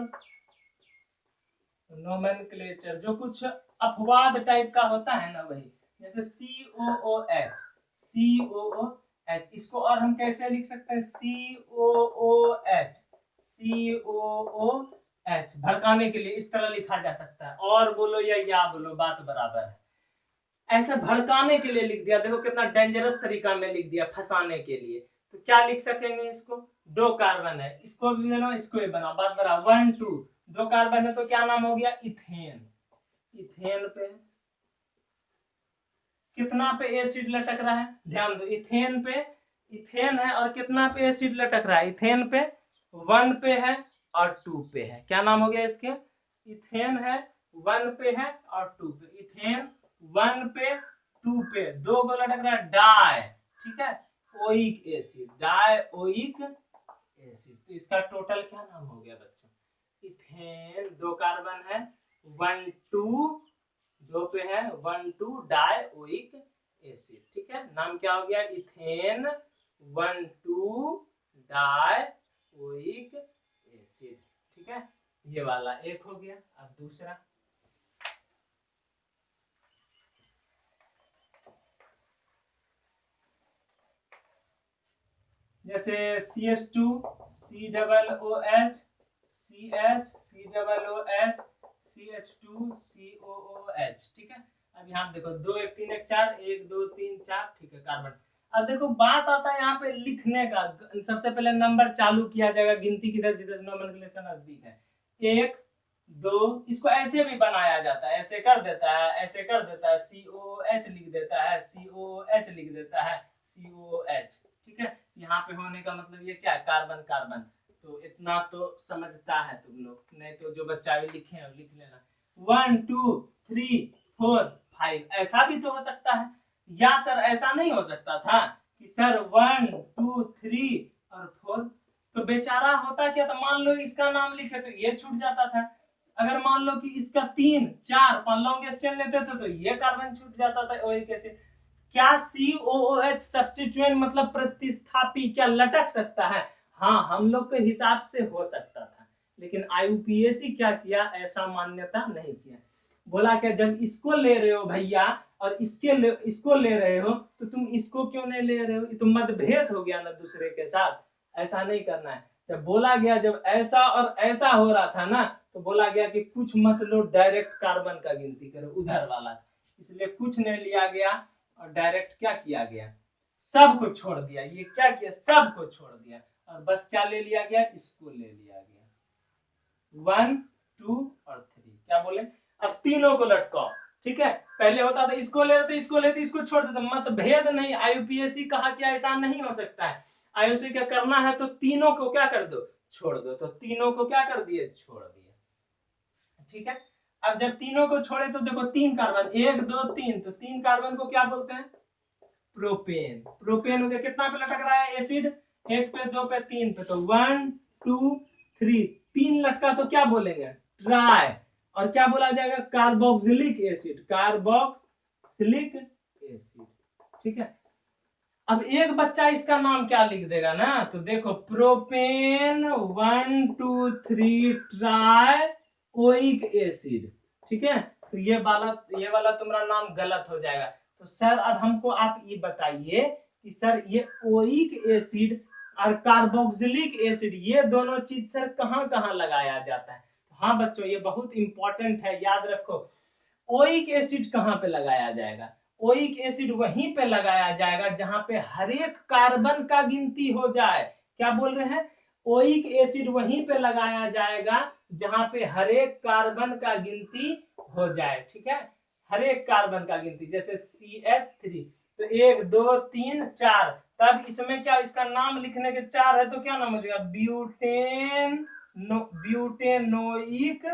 नोमेनक्लेचर, जो कुछ अपवाद टाइप का होता है ना वही, जैसे COOH, COOH इसको और हम कैसे लिख सकते हैं COOH, COOH भड़काने के लिए इस तरह लिखा जा सकता है, और बोलो या बोलो बात बराबर है। ऐसे भड़काने के लिए लिख दिया, देखो कितना डेंजरस तरीका में लिख दिया फंसाने के लिए। तो क्या लिख सकेंगे, इसको 2 कार्बन है, इसको भी बनाओ इसको भी बनाओ, बात बराबर 1 2, 2 कार्बन है तो क्या नाम हो गया इथेन। इथेन पे कितना पे एसिड लटक रहा है, ध्यान दो, इथेन पे, इथेन है और कितना पे एसिड लटक रहा है, इथेन पे 1 पे है और 2 पे है। क्या नाम हो गया इसके, इथेन है 1 पे है और 2 पे, इथेन 1 पे 2 पे, 2 को लटक रहा है डाई, ठीक है, ओइक एसिड, डाइओइक एसिड। तो इसका टोटल क्या नाम हो गया बच्चों, इथेन 2 कार्बन है 1 2, 2 पे है 1 2 डाइओइक एसिड, ठीक है, नाम क्या हो गया इथेन 1 2 डाइओइक एसिड, ठीक है, ये वाला एक हो गया। अब दूसरा जैसे CH2 COOH CH COOH CH2 COOH, ठीक है। अब यहाँ देखो 2 1 3 1 4 1 2 3 4, ठीक है, कार्बन। अब देखो बात आता है यहाँ पे लिखने का। सबसे पहले नंबर चालू किया जाएगा, गिनती किधर जिधर नोमेनक्लेचर नजदीक है। 1 2, इसको ऐसे भी बनाया जाता है, ऐसे कर देता है, ऐसे कर देता है, COH लिख देता है, COH लिख देता है, COH, ठीक है। यहाँ पे होने का मतलब ये क्या है, कार्बन कार्बन। तो इतना तो समझता है तुम लोग, नहीं तो जो बच्चा भी लिखे लिख लेना। 1 2 3 4 5, ऐसा भी तो हो सकता है। या सर ऐसा नहीं हो सकता था कि सर 1 2 3 और 4, तो बेचारा होता क्या था, मान लो इसका नाम लिखे तो ये छूट जाता था। अगर मान लो कि इसका 3 4 5 लॉन्ग चेन लेते थे तो ये कार्बन छूट जाता था। वही कैसे, क्या COOH सब्स्टिट्यूएंट मतलब प्रतिस्थापी क्या लटक सकता है? हाँ, हम लोग के हिसाब से हो सकता था, लेकिन IUPAC क्या किया, ऐसा मान्यता नहीं किया। बोला क्या, जब इसको ले रहे हो भैया और इसको ले रहे हो तो तुम इसको क्यों नहीं ले रहे हो, ये तो मतभेद हो गया ना दूसरे के साथ, ऐसा नहीं करना है। जब बोला गया, जब ऐसा और ऐसा हो रहा था ना, तो बोला गया कि कुछ मत लो, डायरेक्ट कार्बन का गिनती करो उधर वाला, इसलिए कुछ नहीं लिया गया और डायरेक्ट क्या किया गया, सबको छोड़ दिया। ये क्या किया, सबको छोड़ दिया और बस क्या ले लिया गया, इसको ले लिया गया। 1 2 और 3, क्या बोले, अब तीनों को लटकाओ, ठीक है। पहले होता था इसको ले लेते, इसको लेते, इसको छोड़ देते, मतभेद नहीं। IUPAC कहा कि ऐसा नहीं हो सकता है। IUPAC क्या करना है तो तीनों को क्या कर दो, छोड़ दो। तो तीनों को क्या कर दिए, छोड़ दिए, ठीक है। अब जब तीनों को छोड़े तो देखो 3 कार्बन, 1 2 3, तो 3 कार्बन को क्या बोलते हैं, प्रोपेन। प्रोपेन हो गया, कितना पे लटक रहा है एसिड, 1 पे 2 पे 3 पे, तो 1 2 3, 3 लटका तो क्या बोलेंगे, ट्राई। और क्या बोला जाएगा, कार्बोक्सिलिक एसिड, कार्बोक्सिलिक एसिड, ठीक है। अब एक बच्चा इसका नाम क्या लिख देगा ना, तो देखो प्रोपेन 1 2 3 ट्राई ओइक एसिड, ठीक है। तो ये वाला तुम्हारा नाम गलत हो जाएगा। तो सर अब हमको आप ये बताइए कि सर ये ओइक एसिड और कार्बोक्सिलिक एसिड, ये दोनों चीज सर कहाँ कहाँ लगाया जाता है। हाँ बच्चों, ये बहुत इंपॉर्टेंट है, याद रखो। ओइक एसिड कहाँ पे लगाया जाएगा, ओइक एसिड वहीं पे लगाया जाएगा जहां पे हर एक कार्बन का गिनती हो जाए। क्या बोल रहे हैं, ओइक एसिड वहीं पे लगाया जाएगा जहां पे हर एक कार्बन का गिनती हो जाए, ठीक है। हर एक कार्बन का गिनती, जैसे CH3, तो 1 2 3 4, तब इसमें क्या, इसका नाम लिखने के 4 है तो क्या नाम हो जाएगा, ब्यूटेनोइक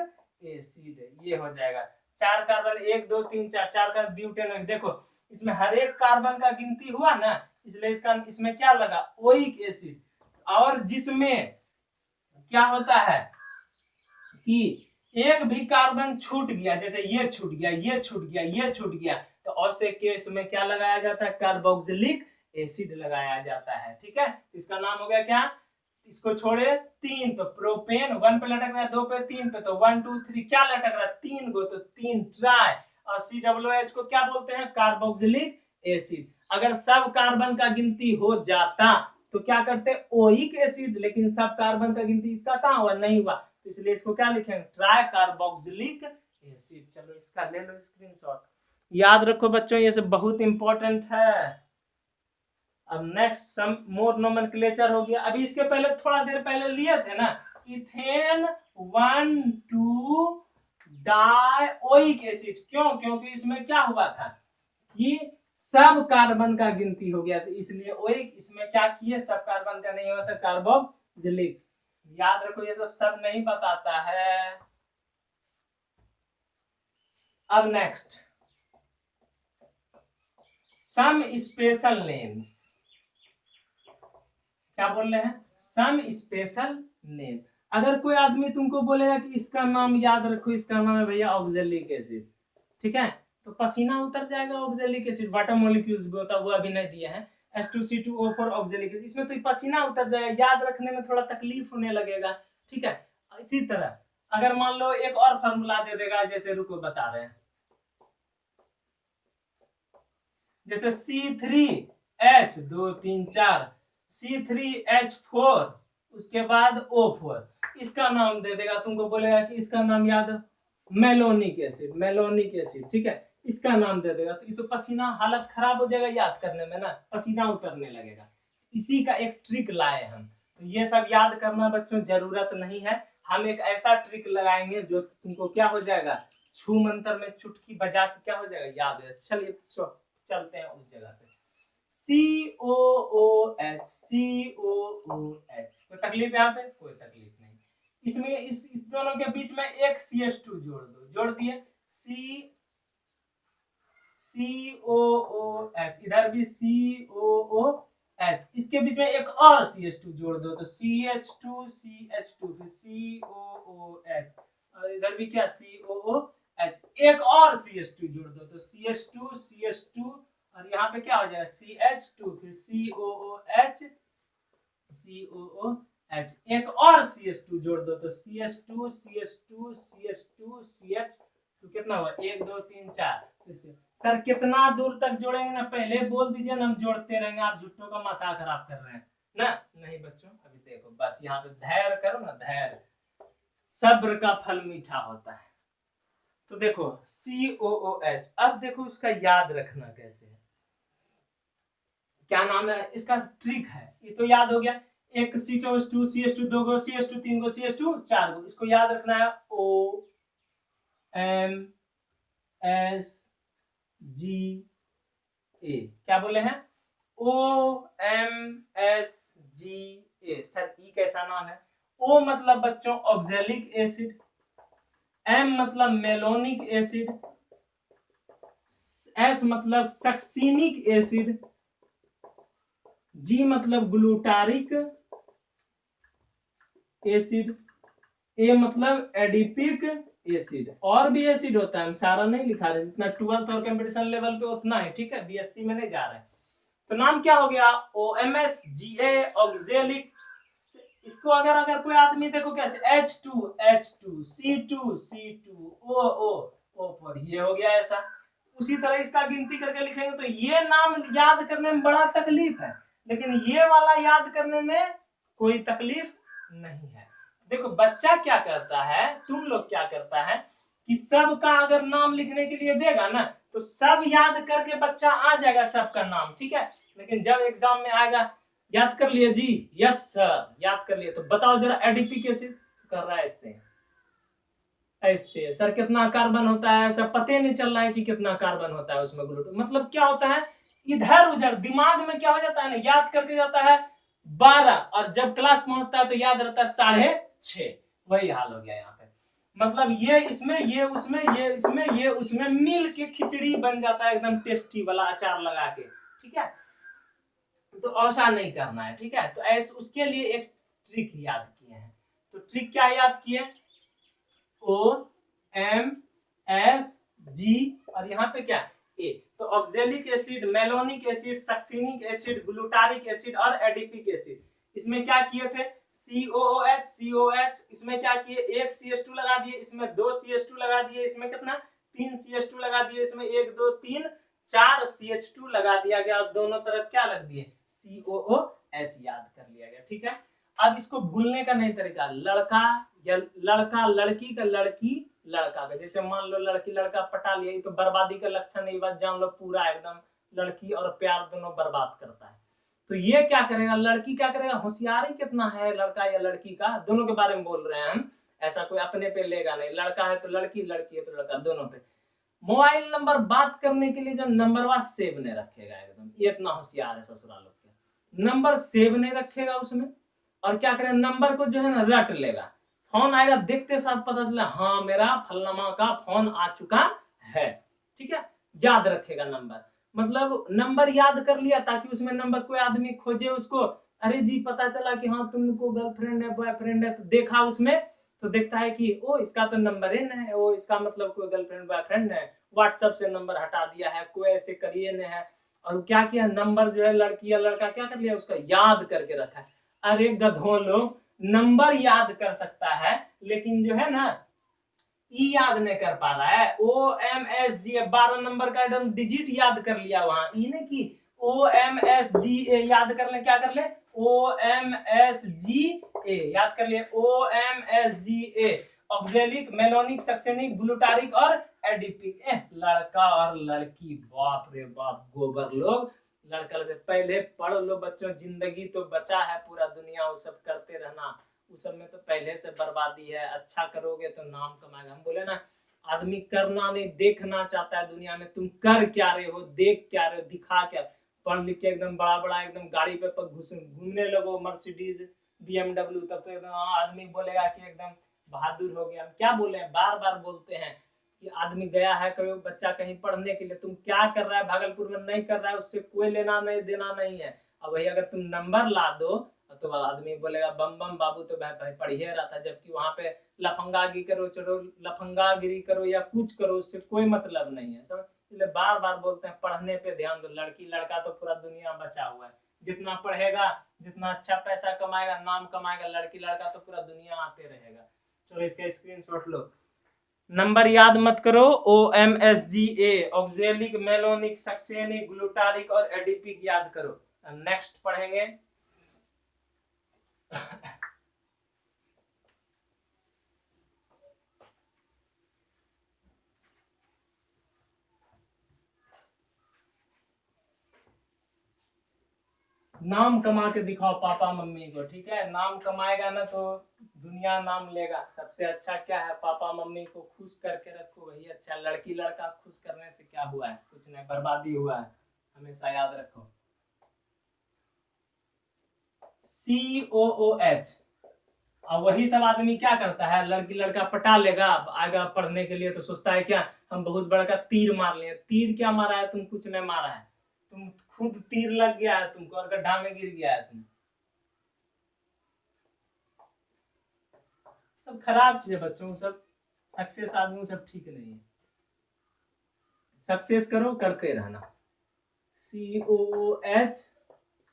एसिड, ये हो जाएगा। 4 कार्बन, 1 2 3 4, 4 कार्बन ब्यूटेन। देखो इसमें हर एक कार्बन का गिनती हुआ ना, इसलिए इसमें क्या लगा, ओइक एसिड। और जिसमें क्या होता है कि एक भी कार्बन छूट गया, जैसे ये छूट गया, ये छूट गया, ये छूट गया, तो ऐसे केस में क्या लगाया जाता है, कार्बोक्सिलिक एसिड लगाया जाता है, ठीक है। इसका नाम हो गया क्या, इसको छोड़े 3, तो प्रोपेन 1 पे लटक रहा है, 2 पे 3 पे, तो 1 2 3 क्या लटक रहा है, 3 को, तो 3 ट्राई। और COOH को क्या बोलते हैं, कार्बोक्सिलिक एसिड। अगर सब कार्बन का गिनती हो जाता तो क्या करते, ओइक एसिड, लेकिन सब कार्बन का गिनती इसका कहाँ हुआ, नहीं हुआ, तो इसलिए इसको क्या लिखेंगे, ट्राई कार्बोक्सिलिक एसिड। चलो इसका ले लो स्क्रीनशॉट, याद रखो बच्चों, ये सब बहुत इंपॉर्टेंट है। अब नेक्स्ट सम मोर नोमेनक्लेचर हो गया। अभी इसके पहले थोड़ा देर पहले लिए थे ना, इथेन 1 2 डाइओइक एसिड, क्यों, क्योंकि इसमें क्या हुआ था कि सब कार्बन का गिनती हो गया था, इसलिए ओइक। इसमें क्या किए, सब कार्बन का नहीं होता, कार्बोक्सिलिक। याद रखो, ये सब नहीं बताता है। अब नेक्स्ट सम स्पेशल नेम्स, क्या बोल रहे हैं, सम स्पेशल नेम। अगर कोई आदमी तुमको बोलेगा कि इसका नाम याद रखो, इसका नाम है भैया ऑक्जेलिक एसिड, ठीक है, तो पसीना उतर जाएगा। ऑक्जेलिक एसिड वाटर मॉलिक्यूल्स भी होता है, वो अभी नहीं दिया है, H2C2O4 ऑक्जेलिक एसिड, इसमें तो पसीना उतर जाएगा, याद रखने में थोड़ा तकलीफ होने लगेगा, ठीक है। इसी तरह अगर मान लो एक और फॉर्मूला दे देगा, जैसे रुको बता रहे हैं, जैसे C3H2 3 4 C3H4, उसके बाद O4, इसका नाम दे देगा, तुमको बोलेगा कि इसका नाम याद, मेलोनिक एसिड, मेलोनिक एसिड, ठीक है, इसका नाम दे देगा। तो ये तो पसीना, हालत खराब हो जाएगा याद करने में ना, पसीना उतरने लगेगा। इसी का एक ट्रिक लाए हम। तो ये सब याद करना बच्चों जरूरत नहीं है, हम एक ऐसा ट्रिक लगाएंगे जो तुमको क्या हो जाएगा, छू मंत्र में चुटकी बजा के क्या हो जाएगा, याद है। चलिए चलते हैं उस जगह पे। COOH, COOH, कोई तकलीफ यहाँ पे? कोई तकलीफ नहीं। इसमें इस दोनों के बीच में एक CH2 जोड़ दो, जोड़ दिए, COOH, इधर भी COOH, इसके बीच में एक और CH2 जोड़ दो, तो CH2 CH2, फिर COOH, और इधर भी क्या, COOH, एक और CH2 जोड़ दो, तो CH2 CH2, और यहाँ पे क्या हो जाएगा, CH2, फिर COOH, COOH, एक और CH2 जोड़ दो, तो CH2 CH2 CH2 CH, तो कितना हुआ, 1 2 3 4। सर कितना दूर तक जोड़ेंगे ना, पहले बोल दीजिए ना, हम जोड़ते रहेंगे, आप झुट्टों का माथा खराब कर रहे हैं ना। नहीं बच्चों, अभी देखो, बस यहाँ पे धैर्य करो ना, धैर्य, सब्र का फल मीठा होता है। तो देखो COOH, अब देखो उसका याद रखना कैसे है, क्या नाम है इसका, ट्रिक है। ये तो याद हो गया, एक CH2 CH2 2 गो, CH2 3 गो, CH2 4 गो, इसको याद रखना है, OMSGA, क्या बोले हैं, OMSGA। सर ई कैसा नाम है? O मतलब बच्चों ऑक्जेलिक एसिड, M मतलब मेलोनिक एसिड, S मतलब सक्सिनिक एसिड, G मतलब ग्लूटारिक एसिड, A मतलब एडिपिक एसिड। और भी एसिड होता है, हम सारा नहीं लिखा रहे, जितना 12th और कंपटीशन लेवल पे उतना है, ठीक है, BSc में नहीं जा रहे। तो नाम क्या हो गया, OMSGA, ऑक्जेलिक। इसको अगर कोई आदमी देखो कैसे, H2 H2, C2 C2, O4, ये हो गया ऐसा। उसी तरह इसका गिनती करके लिखेंगे, तो ये नाम याद करने में बड़ा तकलीफ है, लेकिन ये वाला याद करने में कोई तकलीफ नहीं है। देखो बच्चा क्या करता है, तुम लोग क्या करता है कि सबका अगर नाम लिखने के लिए देगा ना, तो सब याद करके बच्चा आ जाएगा सबका नाम, ठीक है, लेकिन जब एग्जाम में आएगा, याद कर लिए जी, यस सर याद कर लिए, तो बताओ जरा एडीपी कैसे कर रहा है, इससे ऐसे सर कितना कार्बन होता है, सब पता नहीं चल रहा है कि कितना कार्बन होता है उसमें, ग्लूकोज मतलब क्या होता है, इधर उधर दिमाग में क्या हो जाता है ना, याद करके जाता है 12, और जब क्लास पहुंचता है तो याद रहता है 6.5, वही हाल हो गया यहाँ पे। मतलब ये इसमें, ये उसमें, ये इसमें, ये उसमें मिल के खिचड़ी बन जाता है एकदम टेस्टी वाला अचार लगा के, ठीक है। तो ऐसा नहीं करना है, ठीक है। तो ऐसे उसके लिए एक ट्रिक याद किए हैं। तो ट्रिक क्या याद किए, OMSG, और यहाँ पे क्या A। तो oxalic acid, malonic acid, succinic acid, glutaric acid और एडिपिक एसिड। इसमें क्या किए थे, COOH COH, इसमें क्या किए, एक CH2 लगा दिए, इसमें 2 CH2 लगा दिए, इसमें कितना 3 CH2 लगा दिए, इसमें 1 2 3 4 CH2 लगा दिया गया, और दोनों तरफ क्या लग दिए, COOH याद कर लिया गया, ठीक है। अब इसको भूलने का नहीं तरीका, लड़का या लड़का लड़की का, लड़की लड़का का, जैसे मान लो लड़की लड़का पटा लिया, ये तो बर्बादी का लक्षण नहीं, बात जान लो, पूरा एकदम लड़की और प्यार दोनों बर्बाद करता है। तो ये क्या करेगा, लड़की क्या करेगा, होशियारी कितना है लड़का या लड़की का, दोनों के बारे में बोल रहे हैं हम, ऐसा कोई अपने पे लेगा नहीं, लड़का है तो लड़की, लड़की है तो लड़का, दोनों पे। मोबाइल नंबर बात करने के लिए जब नंबरवा सेव नहीं रखेगा, एकदम ये इतना होशियार है ससुराल लोग के, नंबर सेव नहीं रखेगा उसमें, और क्या करेगा, नंबर को जो है ना रट लेगा, फोन आएगा देखते साथ पता चला हाँ मेरा फलनमा का फोन आ चुका है, ठीक है, याद रखेगा नंबर। मतलब नंबर याद कर लिया ताकि उसमें नंबर कोई आदमी खोजे उसको, अरे जी पता चला कि हाँ तुमको गर्लफ्रेंड है बॉयफ्रेंड है, तो देखा उसमें तो देखता है कि ओ इसका तो नंबर है ना, वो इसका मतलब कोई गर्लफ्रेंड बॉयफ्रेंड है, व्हाट्सएप से नंबर हटा दिया है, कोई ऐसे करिए न है, और क्या किया, नंबर जो है लड़की या लड़का क्या कर लिया, उसका याद करके रखा है। अरे गधों लोग, नंबर याद कर सकता है लेकिन जो है ना ई याद नहीं कर पा रहा है, OMSG 12 नंबर का एकदम डिजिट याद कर लिया वहां, ई नहीं कि OMSGA याद कर ले, क्या कर ले, OMSGA याद कर लिए, OMSGA oxalic, malonic, succinic, glutaric और एडिपिक। लड़का और लड़की, बाप रे बाप, गोबर लोग, लड़का लड़के पहले पढ़ लो बच्चों, जिंदगी तो बचा है पूरा दुनिया, वो सब करते रहना, उस सब में तो पहले से बर्बादी है। अच्छा करोगे तो नाम कमाएगा। हम बोले ना, आदमी करना नहीं देखना चाहता है दुनिया में, तुम कर क्या रहे हो, देख क्या रहे हो, दिखा क्या, पढ़ लिख के एकदम बड़ा बड़ा एकदम गाड़ी पे घूमने लगो, मर्सिडीज, BMW, तब तो एकदम आदमी बोलेगा कि एकदम बहादुर हो गया। हम क्या बोले, बार बार बोलते हैं कि आदमी गया है कोई बच्चा कहीं पढ़ने के लिए, तुम क्या कर रहा है भागलपुर में नहीं कर रहा है, उससे कोई लेना नहीं देना नहीं है। अब वही अगर तुम नंबर ला दो तो आदमी बोलेगा बम बम बाबू तो भाई पढ़िए रहा था, जबकि वहां पे लफंगागिरी करो, चलो लफंगागिरी करो या कुछ करो, उससे कोई मतलब नहीं है। समझ, इसलिए बार बार बोलते हैं पढ़ने पे ध्यान दो। लड़की लड़का तो पूरा दुनिया बचा हुआ है, जितना पढ़ेगा जितना अच्छा पैसा कमाएगा, नाम कमाएगा, लड़की लड़का तो पूरा दुनिया आते रहेगा। चलो इसका स्क्रीनशॉट लो, नंबर याद मत करो, OMSGA oxalic, malonic, succinic, glutaric और एडिपिक याद करो। नेक्स्ट पढ़ेंगे नाम कमा के दिखाओ पापा मम्मी को, ठीक है, नाम कमाएगा ना तो दुनिया नाम लेगा। सबसे अच्छा क्या है, पापा मम्मी को खुश करके रखो, वही अच्छा। लड़की लड़का खुश करने से क्या हुआ है, कुछ नहीं, बर्बादी हुआ है, हमेशा याद रखो। COOH, और वही सब आदमी क्या करता है, लड़की लड़का पटा लेगा, आएगा पढ़ने के लिए तो सोचता है क्या, हम बहुत बड़ा का तीर मार लिए। तीर क्या मारा है, तुम कुछ नहीं मारा है, तुम खुद तीर लग गया है तुमको और गड्ढा में गिर गया है तुम। सब खराब चीज है बच्चों, सब सक्सेस आदमी सब ठीक नहीं है। सक्सेस करो, करते रहना। COOH,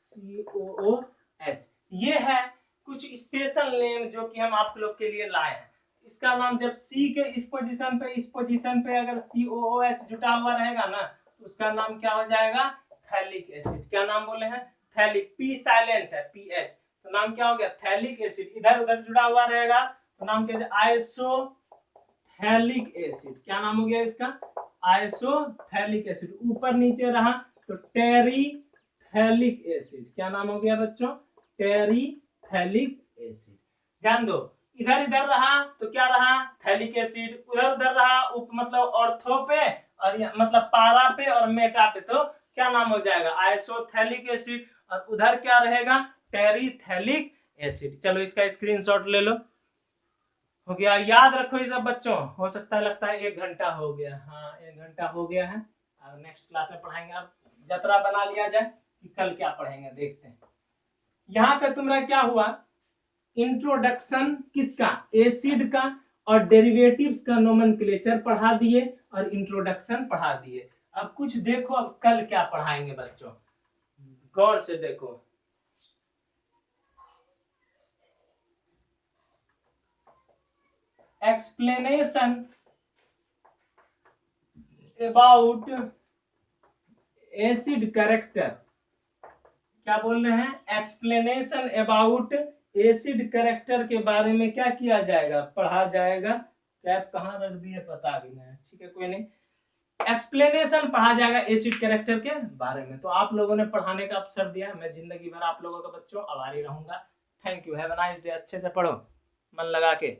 COOH, ये है कुछ स्पेशल नेम जो कि हम आप लोग के लिए लाए हैं। इसका नाम जब C के इस पोजीशन पे अगर COOH जुटा हुआ रहेगा ना, तो उसका नाम क्या हो जाएगा, थैलिक एसिड। क्या नाम बोले हैं, थैलिक, P साइलेंट है, PH, तो नाम क्या हो गया, थैलिक एसिड। इधर उधर जुड़ा हुआ रहेगा तो नाम क्या, आइसोथैलिक एसिड। क्या नाम हो गया इसका, आइसोथैलिक एसिड। ऊपर नीचे रहा तो टेरीथैलिक एसिड। क्या नाम हो गया बच्चों, टेरीथैलिक एसिड। ध्यान दो, इधर इधर रहा तो क्या रहा, थैलिक एसिड, उधर उधर रहा मतलब ऑर्थो पे और मतलब पारा पे और मेटा पे, तो क्या नाम हो जाएगा, आइसोथैलिक एसिड। और उधर क्या रहेगा, टेरीथैलिक एसिड। चलो इसका स्क्रीनशॉट ले लो, हो गया, याद रखो ये सब बच्चों। हो सकता है, लगता है 1 घंटा हो गया, हाँ 1 घंटा हो गया है। अब नेक्स्ट क्लास में पढ़ाएंगे। अब जतरा बना लिया जाए कि कल क्या पढ़ेंगे, देखते हैं। यहाँ पे तुम्हारा क्या हुआ, इंट्रोडक्शन किसका, एसिड का, और डेरिवेटिव्स का नोमेनक्लेचर पढ़ा दिए और इंट्रोडक्शन पढ़ा दिए। अब कुछ देखो, अब कल क्या पढ़ाएंगे बच्चों, गौर से देखो। एक्सप्लेनेशन अबाउट एसिड कैरेक्टर, क्या बोल रहे हैं, एक्सप्लेनेशन अबाउट एसिड कैरेक्टर के बारे में क्या किया जाएगा, पढ़ा जाएगा। कैप कहाँ रख दिए पता भी नहीं, ठीक है कोई नहीं, एक्सप्लेनेशन पढ़ा जाएगा एसिड कैरेक्टर के बारे में। तो आप लोगों ने पढ़ाने का अवसर दिया, मैं जिंदगी भर आप लोगों का बच्चों आभारी रहूंगा। Thank you, have a nice day. अच्छे से पढ़ो मन लगा के।